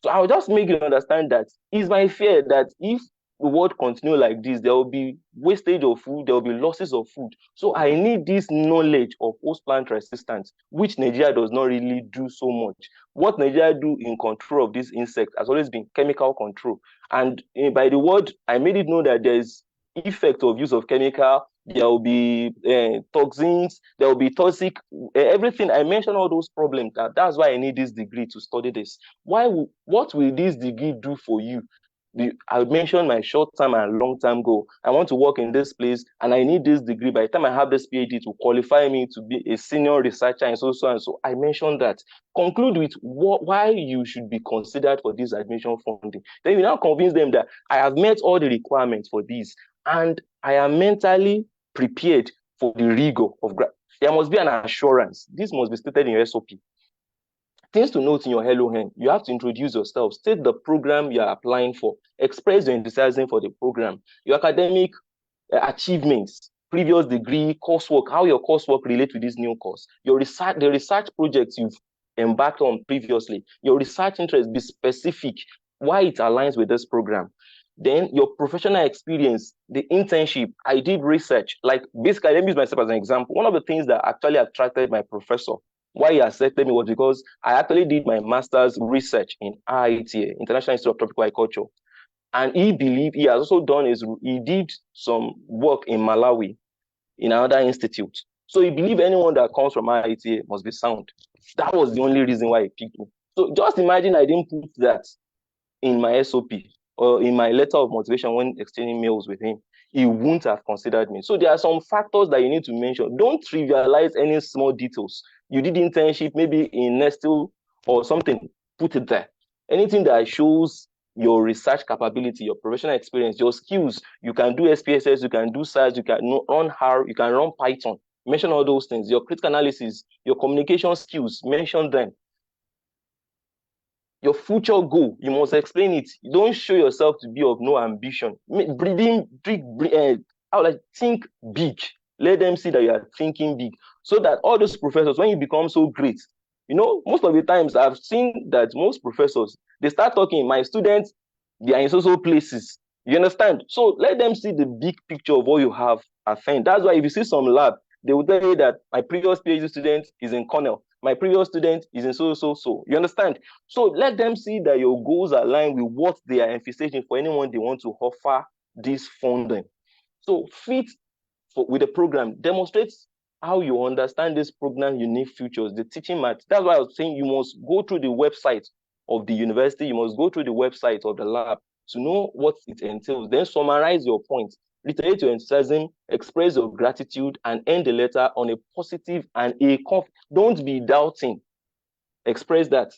So I'll just make you understand that it's my fear that if the world continue like this, there will be wastage of food, there will be losses of food. So I need this knowledge of host plant resistance, which Nigeria does not really do so much. What Nigeria do in control of this insect has always been chemical control. And by the word, I made it know that there's effect of use of chemical, there will be toxins, there will be toxic, everything. I mentioned all those problems. That's why I need this degree to study this. What will this degree do for you? I mentioned my short-term and long-term goal. I want to work in this place and I need this degree. By the time I have this PhD to qualify me to be a senior researcher and so and so, I mentioned that. Conclude with why you should be considered for this admission funding. Then you now convince them that I have met all the requirements for this and I am mentally prepared for the rigor of there must be an assurance. This must be stated in your SOP. Things to note in your LON: you have to introduce yourself, state the program you are applying for, express your enthusiasm for the program, your academic achievements, previous degree, coursework, how your coursework relate to this new course, your research, the research projects you've embarked on previously, your research interest, be specific, why it aligns with this program. Then your professional experience, the internship, I did research. Like basically, let me use myself as an example. One of the things that actually attracted my professor, why he accepted me, was because I actually did my master's research in IITA, International Institute of Tropical Agriculture. And he has also he did some work in Malawi in another institute. So he believed anyone that comes from IITA must be sound. That was the only reason why he picked me. So just imagine I didn't put that in my SOP or in my letter of motivation when exchanging mails with him. He wouldn't have considered me. So there are some factors that you need to mention. Don't trivialize any small details. You did internship maybe in Nestle or something, put it there. Anything that shows your research capability, your professional experience, your skills. You can do SPSS, you can do SAS, you can run R, you can run Python. Mention all those things. Your critical analysis, your communication skills, mention them. Your future goal, you must explain it. You don't show yourself to be of no ambition. Think big. Let them see that you are thinking big. So that all those professors, when you become so great, most of the times I've seen that most professors, they start talking, my students, they are in so places. You understand? So let them see the big picture of what you have attained. That's why if you see some lab, they will tell you that my previous PhD student is in Cornell. My previous student is in so. You understand? So let them see that your goals align with what they are emphasizing for anyone they want to offer this funding. So fit with the program demonstrates how you understand this program unique features, the teaching math. That's why I was saying you must go through the website of the university, you must go through the website of the lab to know what it entails. Then summarize your points, reiterate your enthusiasm, express your gratitude, and end the letter on a positive and don't be doubting. Express that.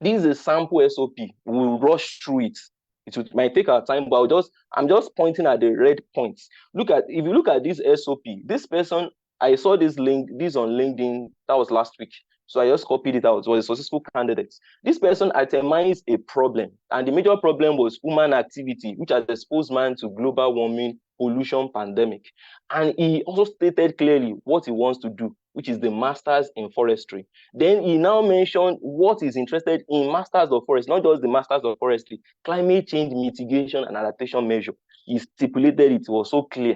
This is a sample SOP. We'll rush through it. It might take our time, but I'm just pointing at the red points. If you look at this SOP, this person, I saw this on LinkedIn, that was last week. So I just copied it out. It was a successful candidate. This person itemized a problem, and the major problem was human activity, which has exposed man to global warming, pollution, pandemic. And he also stated clearly what he wants to do, which is the Masters in Forestry. Then he now mentioned what he's interested in Masters of Forestry, not just the Masters of Forestry, climate change mitigation and adaptation measure. He stipulated it was so clear.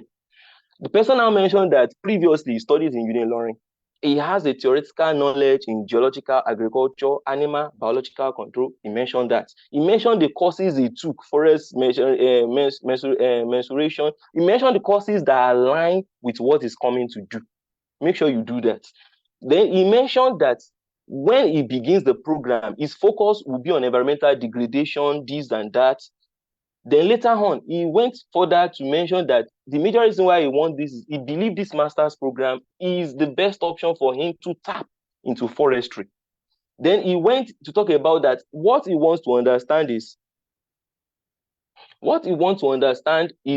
The person now mentioned that previously he studied in Unilorin. He has a theoretical knowledge in geological, agriculture, animal, biological control. He mentioned that. He mentioned the courses he took, forest mensuration. He mentioned the courses that align with what he's coming to do. Make sure you do that. Then he mentioned that when he begins the program, his focus will be on environmental degradation, this and that. Then later on, he went further to mention that the major reason why he wants this is he believes this master's program is the best option for him to tap into forestry. Then he went to talk about that what he wants to understand is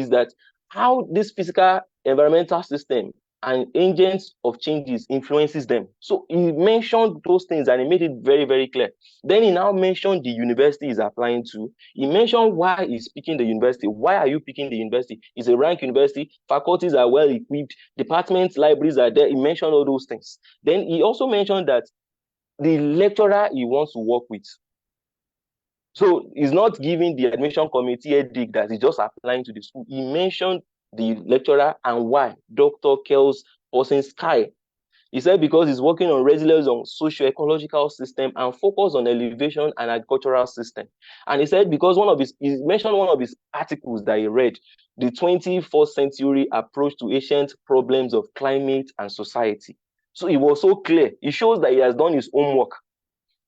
that how this physical environmental system and agents of changes influences them. So he mentioned those things and he made it very, very clear. Then he now mentioned the university he's applying to. He mentioned why he's picking the university. Why are you picking the university? It's a ranked university. Faculties are well equipped. Departments, libraries are there. He mentioned all those things. Then he also mentioned that the lecturer he wants to work with. So he's not giving the admission committee a dig that he's just applying to the school. He mentioned the lecturer and why, Dr. Kels Sky. He said because he's working on resilience on socio-ecological system and focus on elevation and agricultural system. And he said because he mentioned one of his articles that he read, the 21st century approach to ancient problems of climate and society. So it was so clear. It shows that he has done his homework.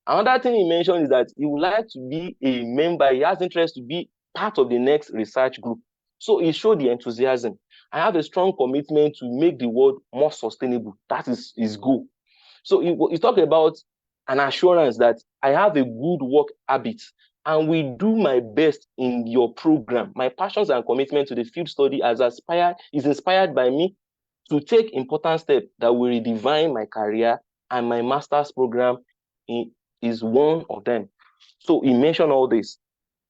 Another thing he mentioned is that he would like to be a member. He has interest to be part of the next research group. So he showed the enthusiasm. I have a strong commitment to make the world more sustainable. That is his goal. So he talked about an assurance that I have a good work habit and we do my best in your program. My passions and commitment to the field study is inspired by me to take important steps that will redefine my career, and my master's program is one of them. So he mentioned all this.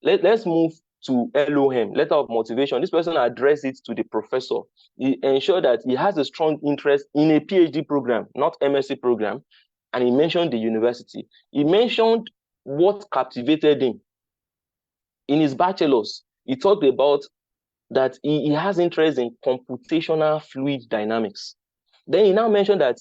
Let's move to LOM, letter of motivation. This person addressed it to the professor. He ensured that he has a strong interest in a PhD program, not MSc program, and he mentioned the university. He mentioned what captivated him. In his bachelor's, he talked about that he has interest in computational fluid dynamics. Then he now mentioned that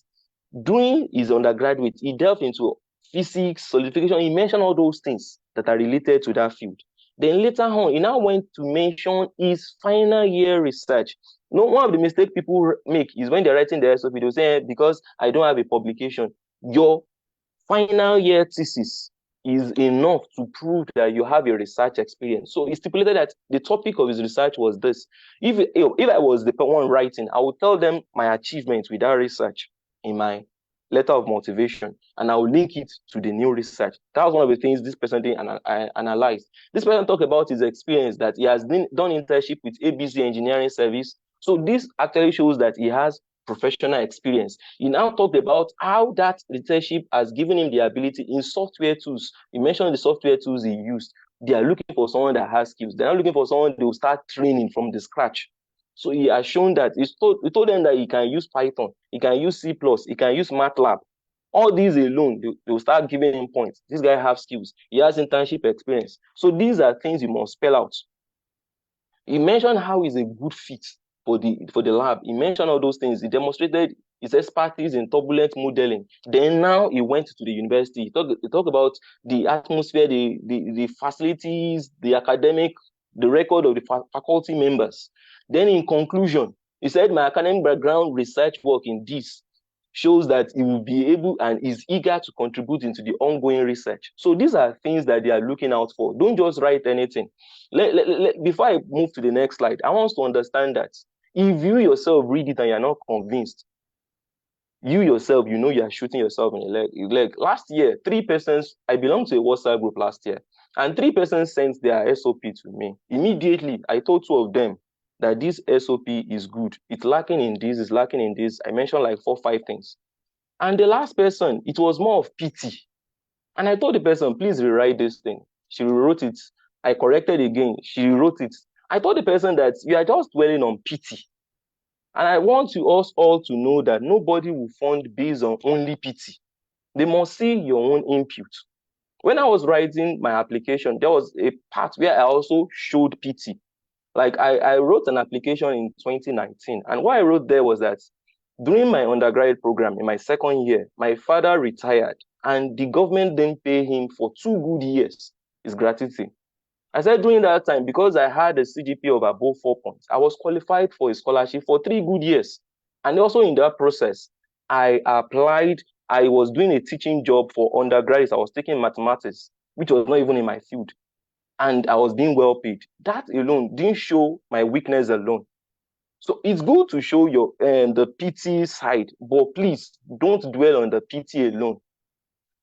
during his undergraduate, he delved into physics, solidification. He mentioned all those things that are related to that field. Then later on, he now went to mention his final year research. One of the mistakes people make is when they're writing their SOP, they'll say, because I don't have a publication, your final year thesis is enough to prove that you have a research experience. So he stipulated that the topic of his research was this. If I was the one writing, I would tell them my achievements with that research in my letter of motivation, and I will link it to the new research. That was one of the things this person did analyze. This person talked about his experience that he has done internship with ABC Engineering Service. So this actually shows that he has professional experience. He now talked about how that internship has given him the ability in software tools. He mentioned the software tools he used. They are looking for someone that has skills. They're not looking for someone they will start training from the scratch. So he has shown that he told them that he can use Python, he can use C++, he can use MATLAB. All these alone, they will start giving him points. This guy has skills. He has internship experience. So these are things you must spell out. He mentioned how he's a good fit for the lab. He mentioned all those things. He demonstrated his expertise in turbulent modeling. Then now he went to the university. He talked about the atmosphere, the facilities, the academic, the record of the faculty members. Then in conclusion, he said, my academic background, research work in this shows that he will be able and is eager to contribute into the ongoing research. So these are things that they are looking out for. Don't just write anything. Before I move to the next slide, I want us to understand that if you yourself read it and you're not convinced, you yourself, you know you're shooting yourself in the leg. Last year, 3 persons, I belonged to a WhatsApp group last year, and 3 persons sent their SOP to me. Immediately, I told 2 of them that this SOP is good. It's lacking in this, it's lacking in this. I mentioned like 4 or 5 things. And the last person, it was more of pity. And I told the person, please rewrite this thing. She rewrote it. I corrected again. She rewrote it. I told the person that you are just dwelling on pity. And I want us all to know that nobody will fund based on only pity. They must see your own input. When I was writing my application, there was a part where I also showed pity. Like I wrote an application in 2019. And what I wrote there was that during my undergraduate program in my 2nd year, my father retired and the government didn't pay him for 2 good years, his gratuity. I said during that time, because I had a CGPA of above 4 points, I was qualified for a scholarship for 3 good years. And also in that process, I applied, I was doing a teaching job for undergraduates. I was taking mathematics, which was not even in my field. And I was being well paid. That alone didn't show my weakness alone. So it's good to show your the pity side, but please don't dwell on the pity alone.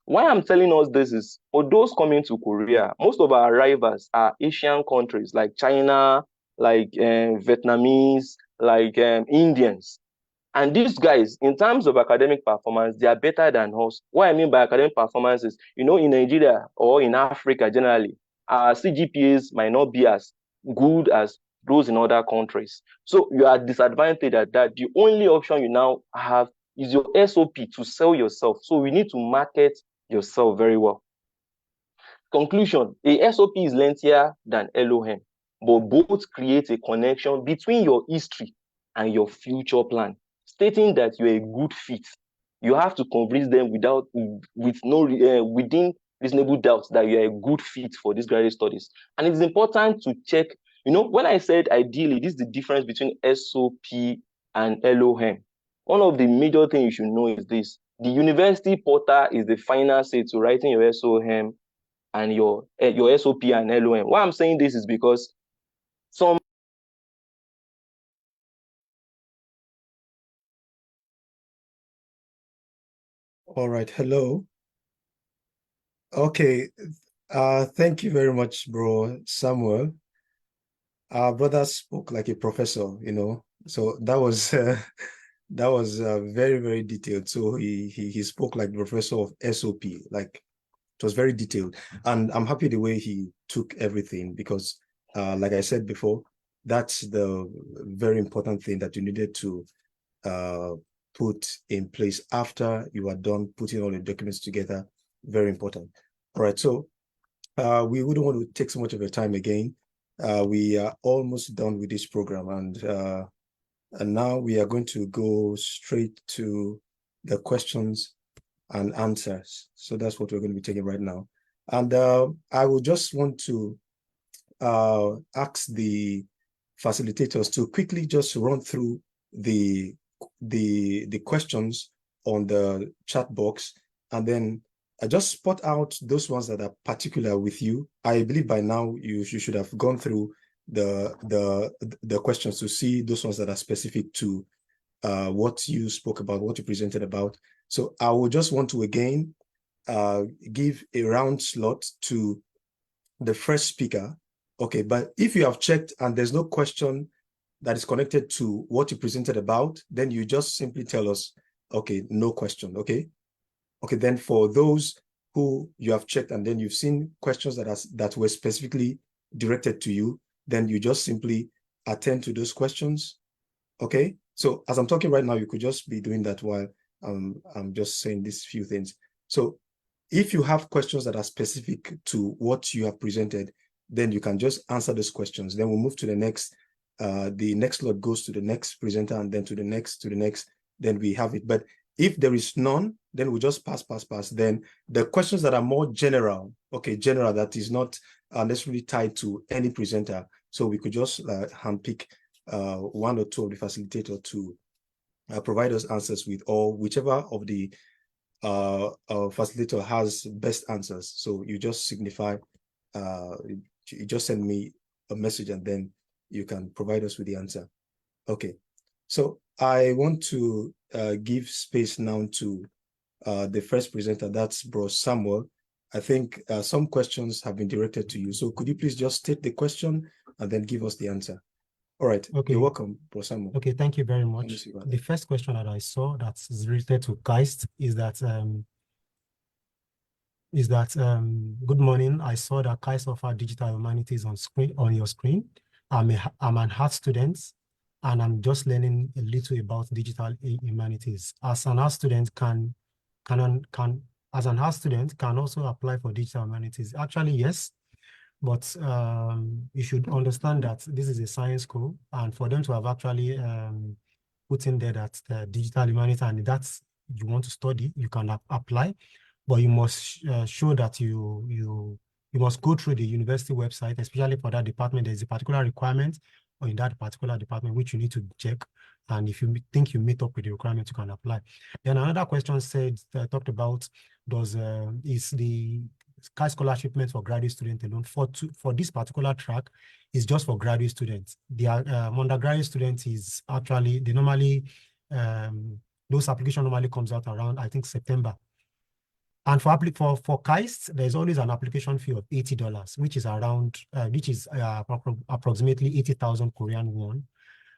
Why I'm telling us this is, for those coming to Korea, most of our arrivals are Asian countries like China, like Vietnamese, like Indians. And these guys, in terms of academic performance, they are better than us. What I mean by academic performance is, in Nigeria or in Africa generally, our CGPAs might not be as good as those in other countries. So you are disadvantaged at that. The only option you now have is your SOP to sell yourself. So we need to market yourself very well. Conclusion, a SOP is lengthier than LOM, but both create a connection between your history and your future plan, stating that you're a good fit. You have to convince them within reasonable doubt that you're a good fit for this graduate studies. And it's important to check, when I said ideally, this is the difference between SOP and LOM. One of the major things you should know is this: the university portal is the final say to writing your SOM and your SOP and LOM. Why I'm saying this is because some All right, hello. Okay, thank you very much, bro Samuel. Our brother spoke like a professor, so that was that was very, very detailed. So he spoke like the professor of SOP, like it was very detailed. And I'm happy the way he took everything because, like I said before, that's the very important thing that you needed to put in place after you are done putting all the documents together. Very important. All right, so we wouldn't want to take so much of your time again. We are almost done with this program, and now we are going to go straight to the questions and answers. So that's what we're going to be taking right now. And I would just want to ask the facilitators to quickly just run through the questions on the chat box, and then I just spot out those ones that are particular with you. I believe by now you should have gone through the questions to see those ones that are specific to what you spoke about, what you presented about. So I will just want to again give a round slot to the first speaker. Okay, but if you have checked and there's no question that is connected to what you presented about, then you just simply tell us, okay, no question, okay? Okay, then for those who you have checked and then you've seen questions that were specifically directed to you, then you just simply attend to those questions, okay? So as I'm talking right now, you could just be doing that while I'm just saying these few things. So if you have questions that are specific to what you have presented, then you can just answer those questions. Then we'll move to the next slot goes to the next presenter, and then to the next, then we have it. But if there is none, then we just pass. Then the questions that are more general, okay, general, that is not necessarily tied to any presenter. So we could just handpick one or two of the facilitator to provide us answers with, or whichever of the facilitator has best answers. So you just signify, you just send me a message and then you can provide us with the answer. Okay, so I want to give space now to the first presenter, that's Bro Samuel. I think some questions have been directed to you. So could you please just state the question and then give us the answer? All right, Okay. You're welcome, Bro Samuel. Okay, thank you very much. The first question that I saw that's related to KAIST is that good morning. I saw that KAIST offer digital humanities on your screen. I'm an art student and I'm just learning a little about digital humanities. As an art student can also apply for digital humanities. Actually, yes, but you should understand that this is a science school, and for them to have actually put in there that digital humanities and that's you want to study, you can apply, but you must show that you must go through the university website, especially for that department. There's a particular requirement or in that particular department which you need to check, and if you think you meet up with the requirement, you can apply. Then another question talked about is the KAIST scholarship meant for graduate students alone? For this particular track, is just for graduate students. The undergraduate students is actually those application normally comes out around, I think, September. And for KAIST, there's always an application fee of $80, which is approximately 80,000 Korean won.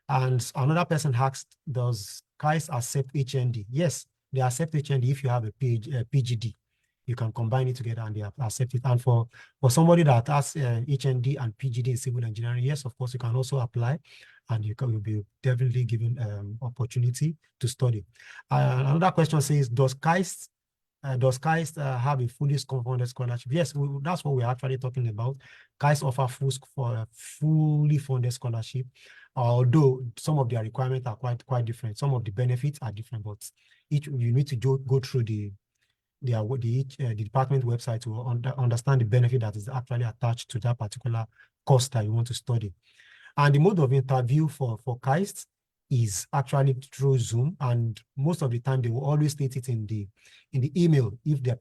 And another person asked, does KAIST accept HND? Yes, they accept HND if you have a PGD. You can combine it together and they accept it. And for somebody that has HND and PGD in civil engineering, yes, of course, you can also apply and you'll be definitely given opportunity to study. Another question says, does KAIST does KAIST have a fully funded scholarship? Yes, that's what we're actually talking about. KAIST offer fully funded scholarship, although some of their requirements are quite different. Some of the benefits are different, but you need to go through the department website to understand the benefit that is actually attached to that particular course that you want to study. And the mode of interview for KAIST is actually through Zoom, and most of the time they will always state it in the email if the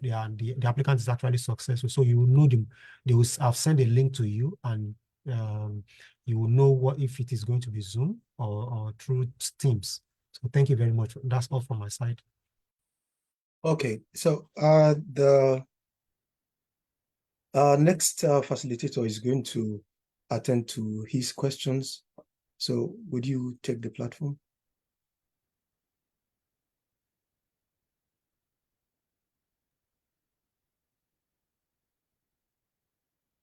applicant is actually successful. So you will know them. They will have sent a link to you, and you will know if it is going to be Zoom or through Teams. So thank you very much. That's all from my side. Okay, so the next facilitator is going to attend to his questions. So would you take the platform?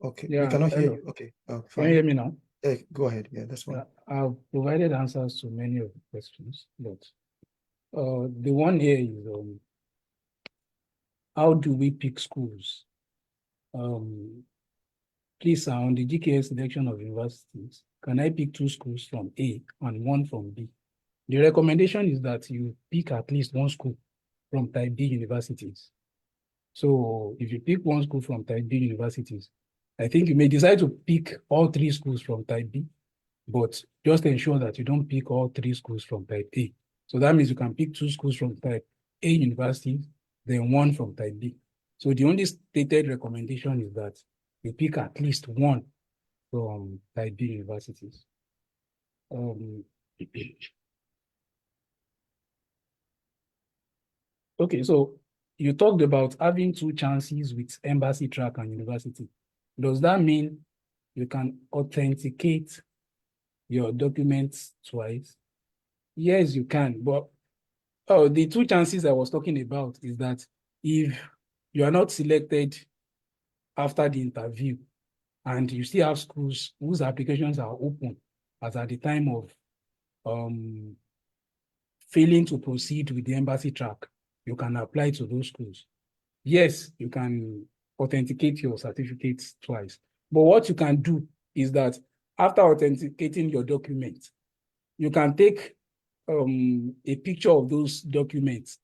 Okay, we Yeah, cannot hear hello. you. Okay, Can fine. you hear me now? Go ahead. Yeah, that's fine. I've provided answers to many of the questions, but the one here is how do we pick schools? Please, on the GKS selection of universities, can I pick 2 schools from A and 1 from B? The recommendation is that you pick at least 1 school from type B universities. So if you pick 1 school from type B universities, I think you may decide to pick all 3 schools from type B, but just ensure that you don't pick all 3 schools from type A. So that means you can pick 2 schools from type A universities, then 1 from type B. So the only stated recommendation is that you pick at least 1 from type B universities. Okay, so you talked about having 2 chances with embassy track and university. Does that mean you can authenticate your documents twice? Yes, you can, but the 2 chances I was talking about is that if you are not selected after the interview and you still have schools whose applications are open as at the time of failing to proceed with the embassy track, you can apply to those schools. Yes, you can authenticate your certificates twice. But what you can do is that after authenticating your documents, you can take a picture of those documents,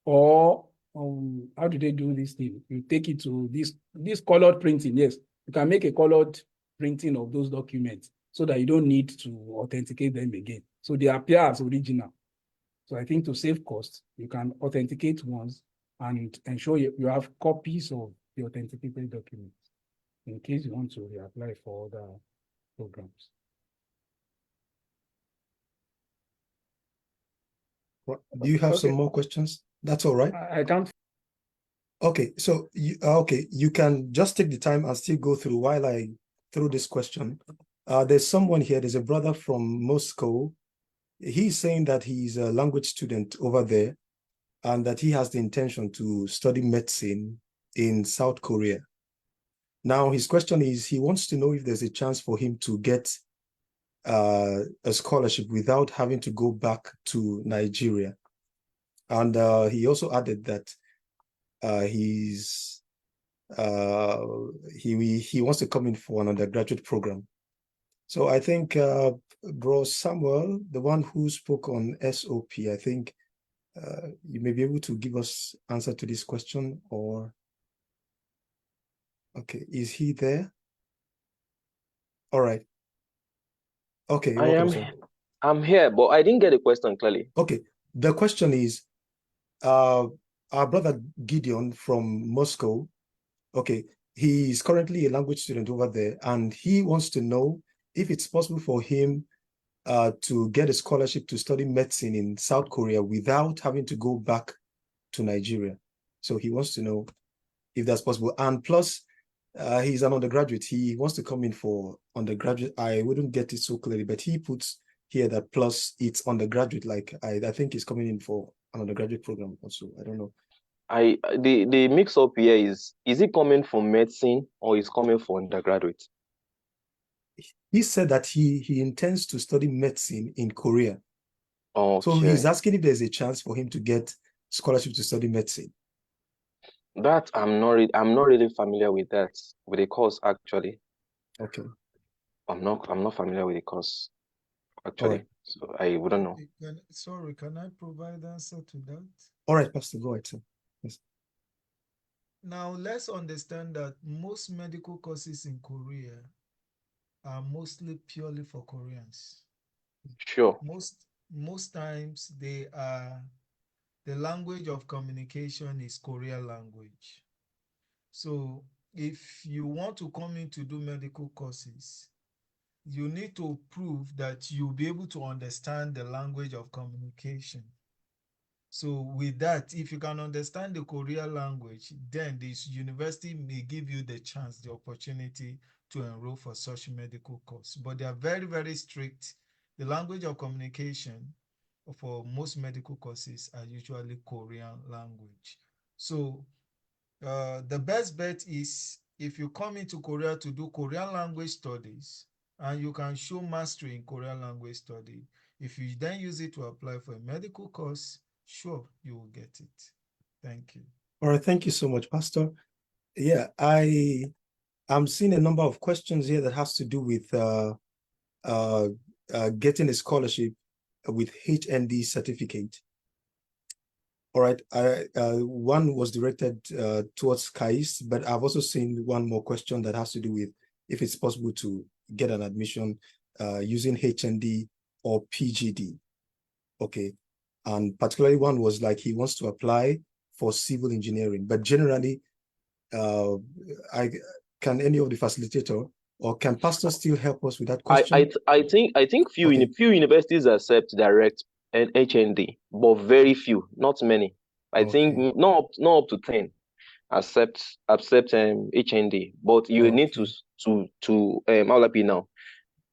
or how do they do this thing? You take it to this colored printing. Yes, you can make a colored printing of those documents so that you don't need to authenticate them again. So they appear as original. So I think to save costs, you can authenticate once and ensure you have copies of the authenticated documents in case you want to reapply for other programs. Do you have some more questions? That's all right. I can't. Okay, so you can just take the time and still go through while I through this question. There's someone here, there's a brother from Moscow. He's saying that he's a language student over there and that he has the intention to study medicine in South Korea. Now, his question is, he wants to know if there's a chance for him to get a scholarship without having to go back to Nigeria. And he also added that he wants to come in for an undergraduate program. So I think Bro Samuel, the one who spoke on SOP, I think you may be able to give us answer to this question, or okay, is he there? All right. Okay, I'm here, but I didn't get the question clearly. Okay, the question is, our brother Gideon from Moscow, okay, he is currently a language student over there, and he wants to know if it's possible for him to get a scholarship to study medicine in South Korea without having to go back to Nigeria. So he wants to know if that's possible. And plus, he's an undergraduate. He wants to come in for undergraduate. I wouldn't get it so clearly, but he puts here that plus it's undergraduate. Like I think he's coming in for an undergraduate program also. I don't know. The mix up here is he coming from medicine or is coming for undergraduate? He said that he intends to study medicine in Korea. Okay. So he's asking if there's a chance for him to get scholarship to study medicine. That I'm not really familiar with that, with the course actually. Okay. I'm not familiar with the course All actually. right. So I wouldn't know. Sorry, can I provide answer to that? All right, Pastor, go ahead, sir. Yes. Now, let's understand that most medical courses in Korea are mostly purely for Koreans. Sure. Most times they are, the language of communication is Korean language. So if you want to come in to do medical courses, you need to prove that you'll be able to understand the language of communication. So with that, if you can understand the Korean language, then this university may give you the chance, the opportunity to enroll for such medical course. But they are very, very strict. The language of communication for most medical courses are usually Korean language. So the best bet is if you come into Korea to do Korean language studies and you can show mastery in Korean language study, if you then use it to apply for a medical course, sure, you will get it. Thank you. All right, thank you so much, Pastor. Yeah, I'm seeing a number of questions here that has to do with getting a scholarship with HND certificate. All right, one was directed towards Kais, but I've also seen one more question that has to do with if it's possible to get an admission using HND or PGD. Okay, and particularly one was like he wants to apply for civil engineering, but generally, can any of the facilitator or can Pastor still help us with that question? I think few Okay. few universities accept direct and HND, but very few, not many. I think Okay. not up to 10 accept HND, but you need Okay. to how will I be now?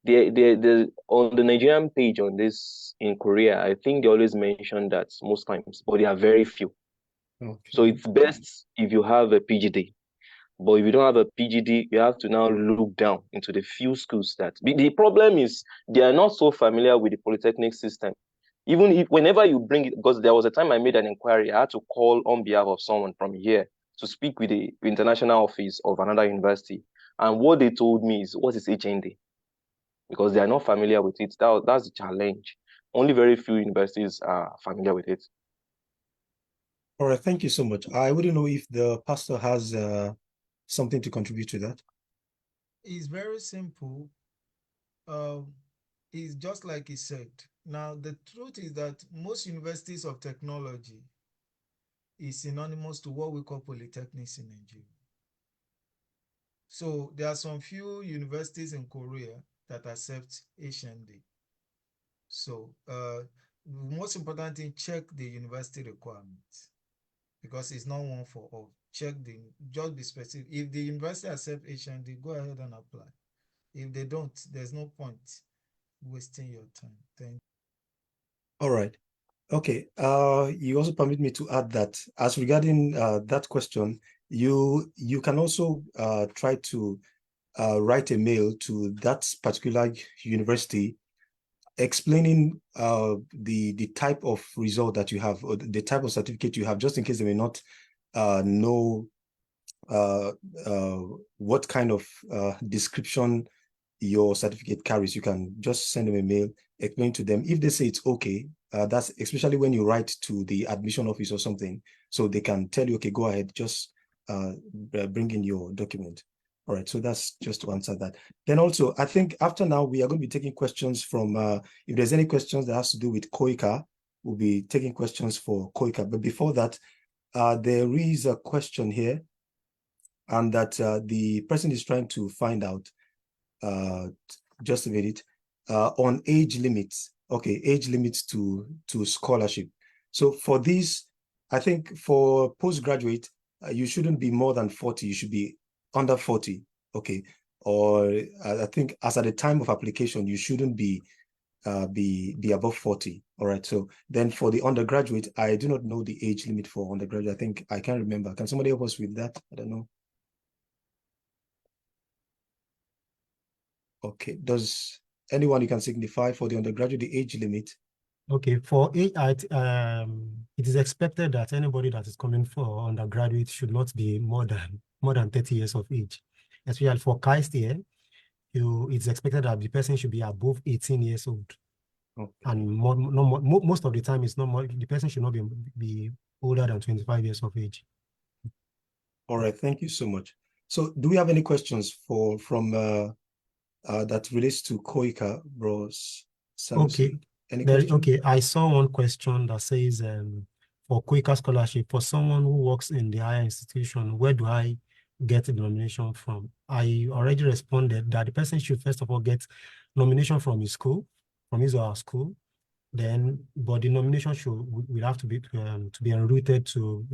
The on the Nigerian page on this in Korea, I think they always mention that most times, but they are very few. So Okay. it's best if you have a PGD. But if you don't have a PGD, you have to now look down into the few schools that the problem is they are not so familiar with the polytechnic system. Even if whenever you bring it, because there was a time I made an inquiry, I had to call on behalf of someone from here to speak with the international office of another university. And what they told me is, what is HND? Because they are not familiar with it. That's the challenge. Only very few universities are familiar with it. All right. Thank you so much. I wouldn't know if the pastor has something to contribute to that. It's very simple. It's just like he said. Now, the truth is that most universities of technology is synonymous to what we call polytechnics in Nigeria. So there are some few universities in Korea that accept HND. So the most important thing, check the university requirements because it's not one for all. Just be specific. If the university accept HND, go ahead and apply. If they don't, there's no point wasting your time. Thank you. All right. Okay. You also permit me to add that as regarding that question, you can also try to write a mail to that particular university explaining the type of result that you have or the type of certificate you have, just in case they may not know what kind of description your certificate carries. You can just send them a mail, explain to them. If they say it's okay, that's especially when you write to the admission office or something, so they can tell you, okay, go ahead, just bring in your document. All right, so that's just to answer that. Then also, I think after now, we are going to be taking questions from, if there's any questions that has to do with KOICA, we'll be taking questions for KOICA. But before that, there is a question here, and that the person is trying to find out, just a minute, on age limits. Okay, age limits to scholarship. So for this, I think for postgraduate, you shouldn't be more than 40. You should be under 40. Okay, or I think as at the time of application, you shouldn't be above 40. All right. So then for the undergraduate, I do not know the age limit for undergraduate. I think I can't remember. Can somebody help us with that? I don't know. Okay. Does anyone you can signify for the undergraduate the age limit? Okay, for AI, it is expected that anybody that is coming for undergraduate should not be more than 30 years of age. Especially for KAIST here, it's expected that the person should be above 18 years old. Okay. And most of the time, it's not more, the person should not be older than 25 years of age. All right, thank you so much. So do we have any questions from that relates to COICA, bros? Okay. Any questions? Okay, I saw one question that says for COICA scholarship, for someone who works in the higher institution, where do I get the nomination from? I already responded that the person should first of all get nomination from his school, from his or her school. Then, but the nomination will have to be enrouted to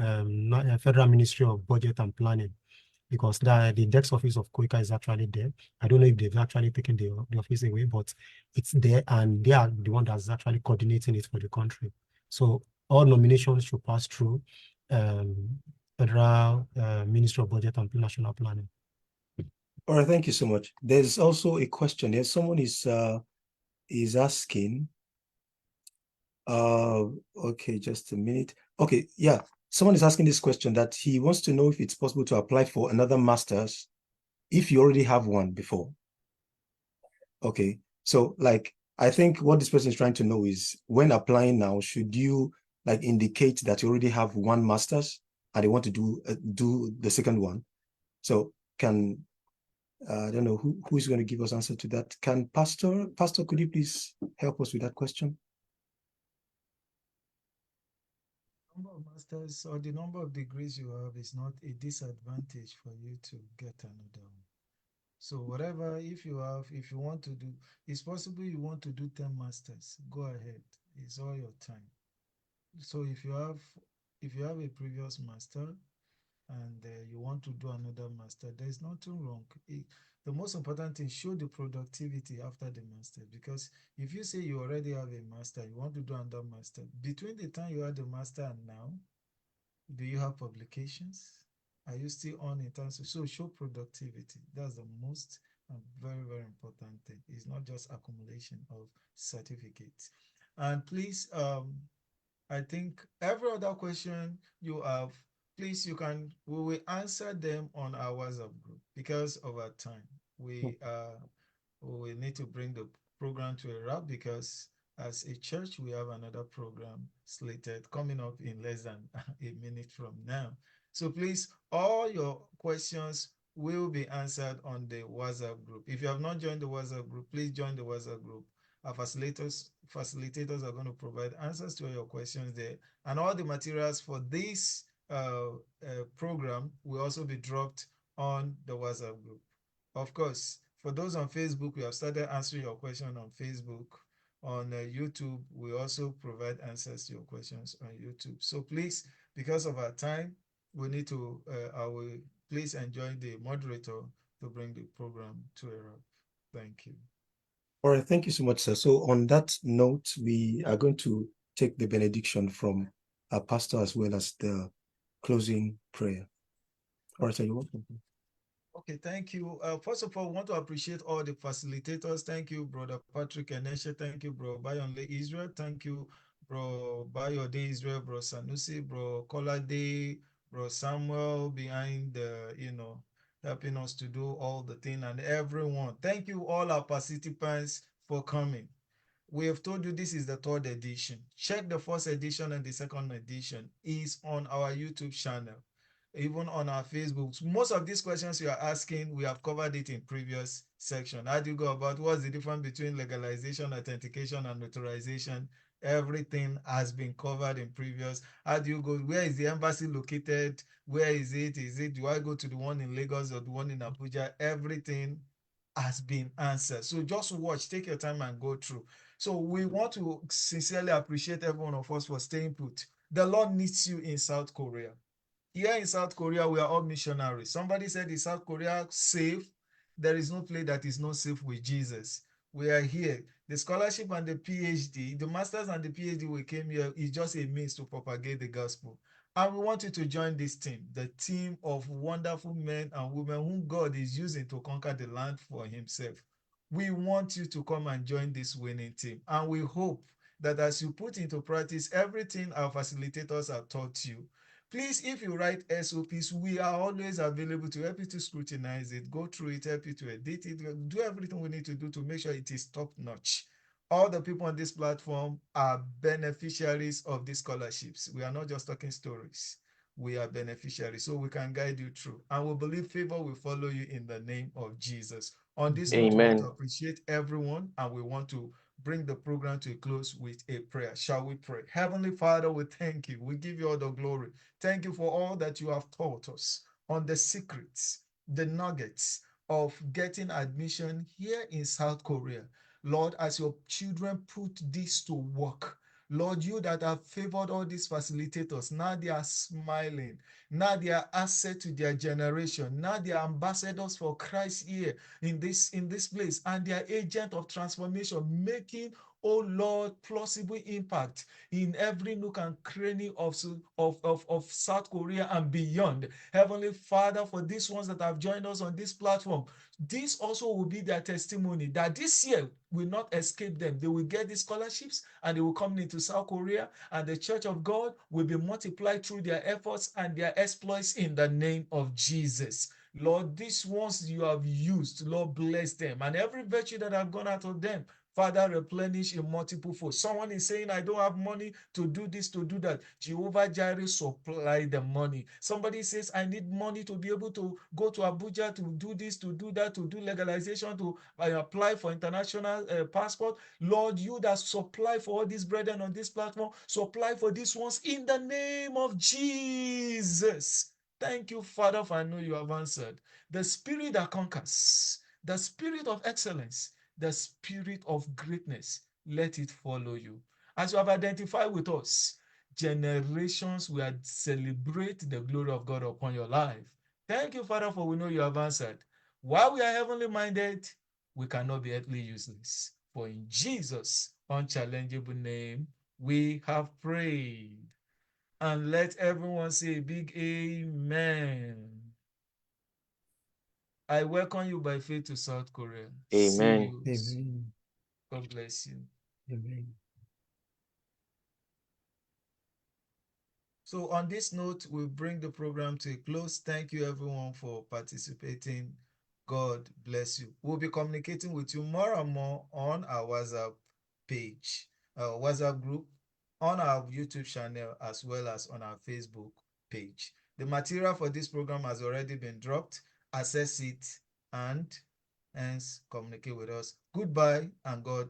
Federal Ministry of Budget and Planning, because the desk office of COICA is actually there. I don't know if they've actually taken the office away, but it's there, and they are the one that's actually coordinating it for the country. So all nominations should pass through Federal Ministry of Budget and National Planning. All right, thank you so much. There's also a question here. Someone is asking. Okay, just a minute. Okay, yeah. Someone is asking this question that he wants to know if it's possible to apply for another master's if you already have one before. Okay, so like I think what this person is trying to know is when applying now, should you like indicate that you already have one master's and they want to do the second one? So can I don't know who is going to give us answer to that. Can Pastor, could you please help us with that question? Number of masters or the number of degrees you have is not a disadvantage for you to get another one. So whatever, if you want to do, it's possible you want to do 10 masters, go ahead. It's all your time. So if you have a previous master and you want to do another master, there's nothing wrong. The most important thing, show the productivity after the master, because if you say you already have a master, you want to do another master, between the time you had the master and now, do you have publications? Are you still on in terms of, so show productivity. That's the most and very, very important thing. It's not just accumulation of certificates. And please, I think every other question you have, please, we will answer them on our WhatsApp group because of our time. We need to bring the program to a wrap because as a church, we have another program slated coming up in less than a minute from now. So please, all your questions will be answered on the WhatsApp group. If you have not joined the WhatsApp group, please join the WhatsApp group. Our facilitators are going to provide answers to all your questions there. And all the materials for this program will also be dropped on the WhatsApp group. Of course, for those on Facebook, we have started answering your question on Facebook. On YouTube, we also provide answers to your questions on YouTube. So please, because of our time, we need to, I will please enjoy the moderator to bring the program to a wrap. Thank you. All right, thank you so much, sir. So on that note, we are going to take the benediction from our pastor as well as the closing prayer. All right, sir, you're welcome. Okay, thank you. First of all, I want to appreciate all the facilitators. Thank you, Brother Patrick Eneshe. Thank you, Bro Bayonle Israel. Thank you, Bro Bayode Israel, Bro Sanusi, Bro Kolade, Bro Samuel behind the, helping us to do all the thing, and everyone. Thank you, all our participants, for coming. We have told you this is the 3rd edition. Check the 1st edition and the 2nd edition is on our YouTube channel, even on our Facebook. Most of these questions you are asking, we have covered it in previous section. How do you go about what's the difference between legalization, authentication, and notarization? Everything has been covered in previous. How do you go? Where is the embassy located? Where is it? Do I go to the one in Lagos or the one in Abuja? Everything has been answered. So just watch, take your time and go through. So we want to sincerely appreciate every one of us for staying put. The Lord needs you in South Korea. Here in South Korea, we are all missionaries. Somebody said, is South Korea safe? There is no place that is not safe with Jesus. We are here. The scholarship and the PhD, the masters and the PhD we came here is just a means to propagate the gospel. And we want you to join this team, the team of wonderful men and women whom God is using to conquer the land for himself. We want you to come and join this winning team. And we hope that as you put into practice everything our facilitators have taught you, please, if you write SOPs, we are always available to help you to scrutinize it, go through it, help you to edit it, do everything we need to do to make sure it is top notch. All the people on this platform are beneficiaries of these scholarships. We are not just talking stories. We are beneficiaries, so we can guide you through. And we believe favor will follow you in the name of Jesus. On this note, we want to Amen. appreciate everyone, and we want to bring the program to a close with a prayer. Shall we pray? Heavenly Father, we thank you. We give you all the glory. Thank you for all that you have taught us on the secrets, the nuggets of getting admission here in South Korea. Lord, as your children put this to work, Lord, you that have favored all these facilitators, now they are smiling. Now they are asset to their generation. Now they are ambassadors for Christ here in this place, and they are agent of transformation, making, oh Lord, plausible impact in every nook and cranny of South Korea and beyond. Heavenly Father, for these ones that have joined us on this platform, this also will be their testimony that this year will not escape them. They will get these scholarships and they will come into South Korea, and the church of God will be multiplied through their efforts and their exploits in the name of Jesus. Lord, these ones you have used, Lord, bless them, and every virtue that have gone out of them, Father, replenish in multiple folds. Someone is saying, I don't have money to do this, to do that. Jehovah Jireh, supply the money. Somebody says, I need money to be able to go to Abuja to do this, to do that, to do legalization, to apply for international passport. Lord, you that supply for all these brethren on this platform, supply for these ones in the name of Jesus. Thank you, Father, for I know you have answered. The spirit that conquers, the spirit of excellence, the spirit of greatness, let it follow you. As you have identified with us, generations will celebrate the glory of God upon your life. Thank you, Father, for we know you have answered. While we are heavenly minded, we cannot be earthly useless. For in Jesus' unchallengeable name, we have prayed. And let everyone say a big amen. I welcome you by faith to South Korea. See Amen. you. Amen. God bless you. Amen. So on this note, we bring the program to a close. Thank you everyone for participating. God bless you. We'll be communicating with you more and more on our WhatsApp page, our WhatsApp group, on our YouTube channel, as well as on our Facebook page. The material for this program has already been dropped. Access it and hence communicate with us. Goodbye and God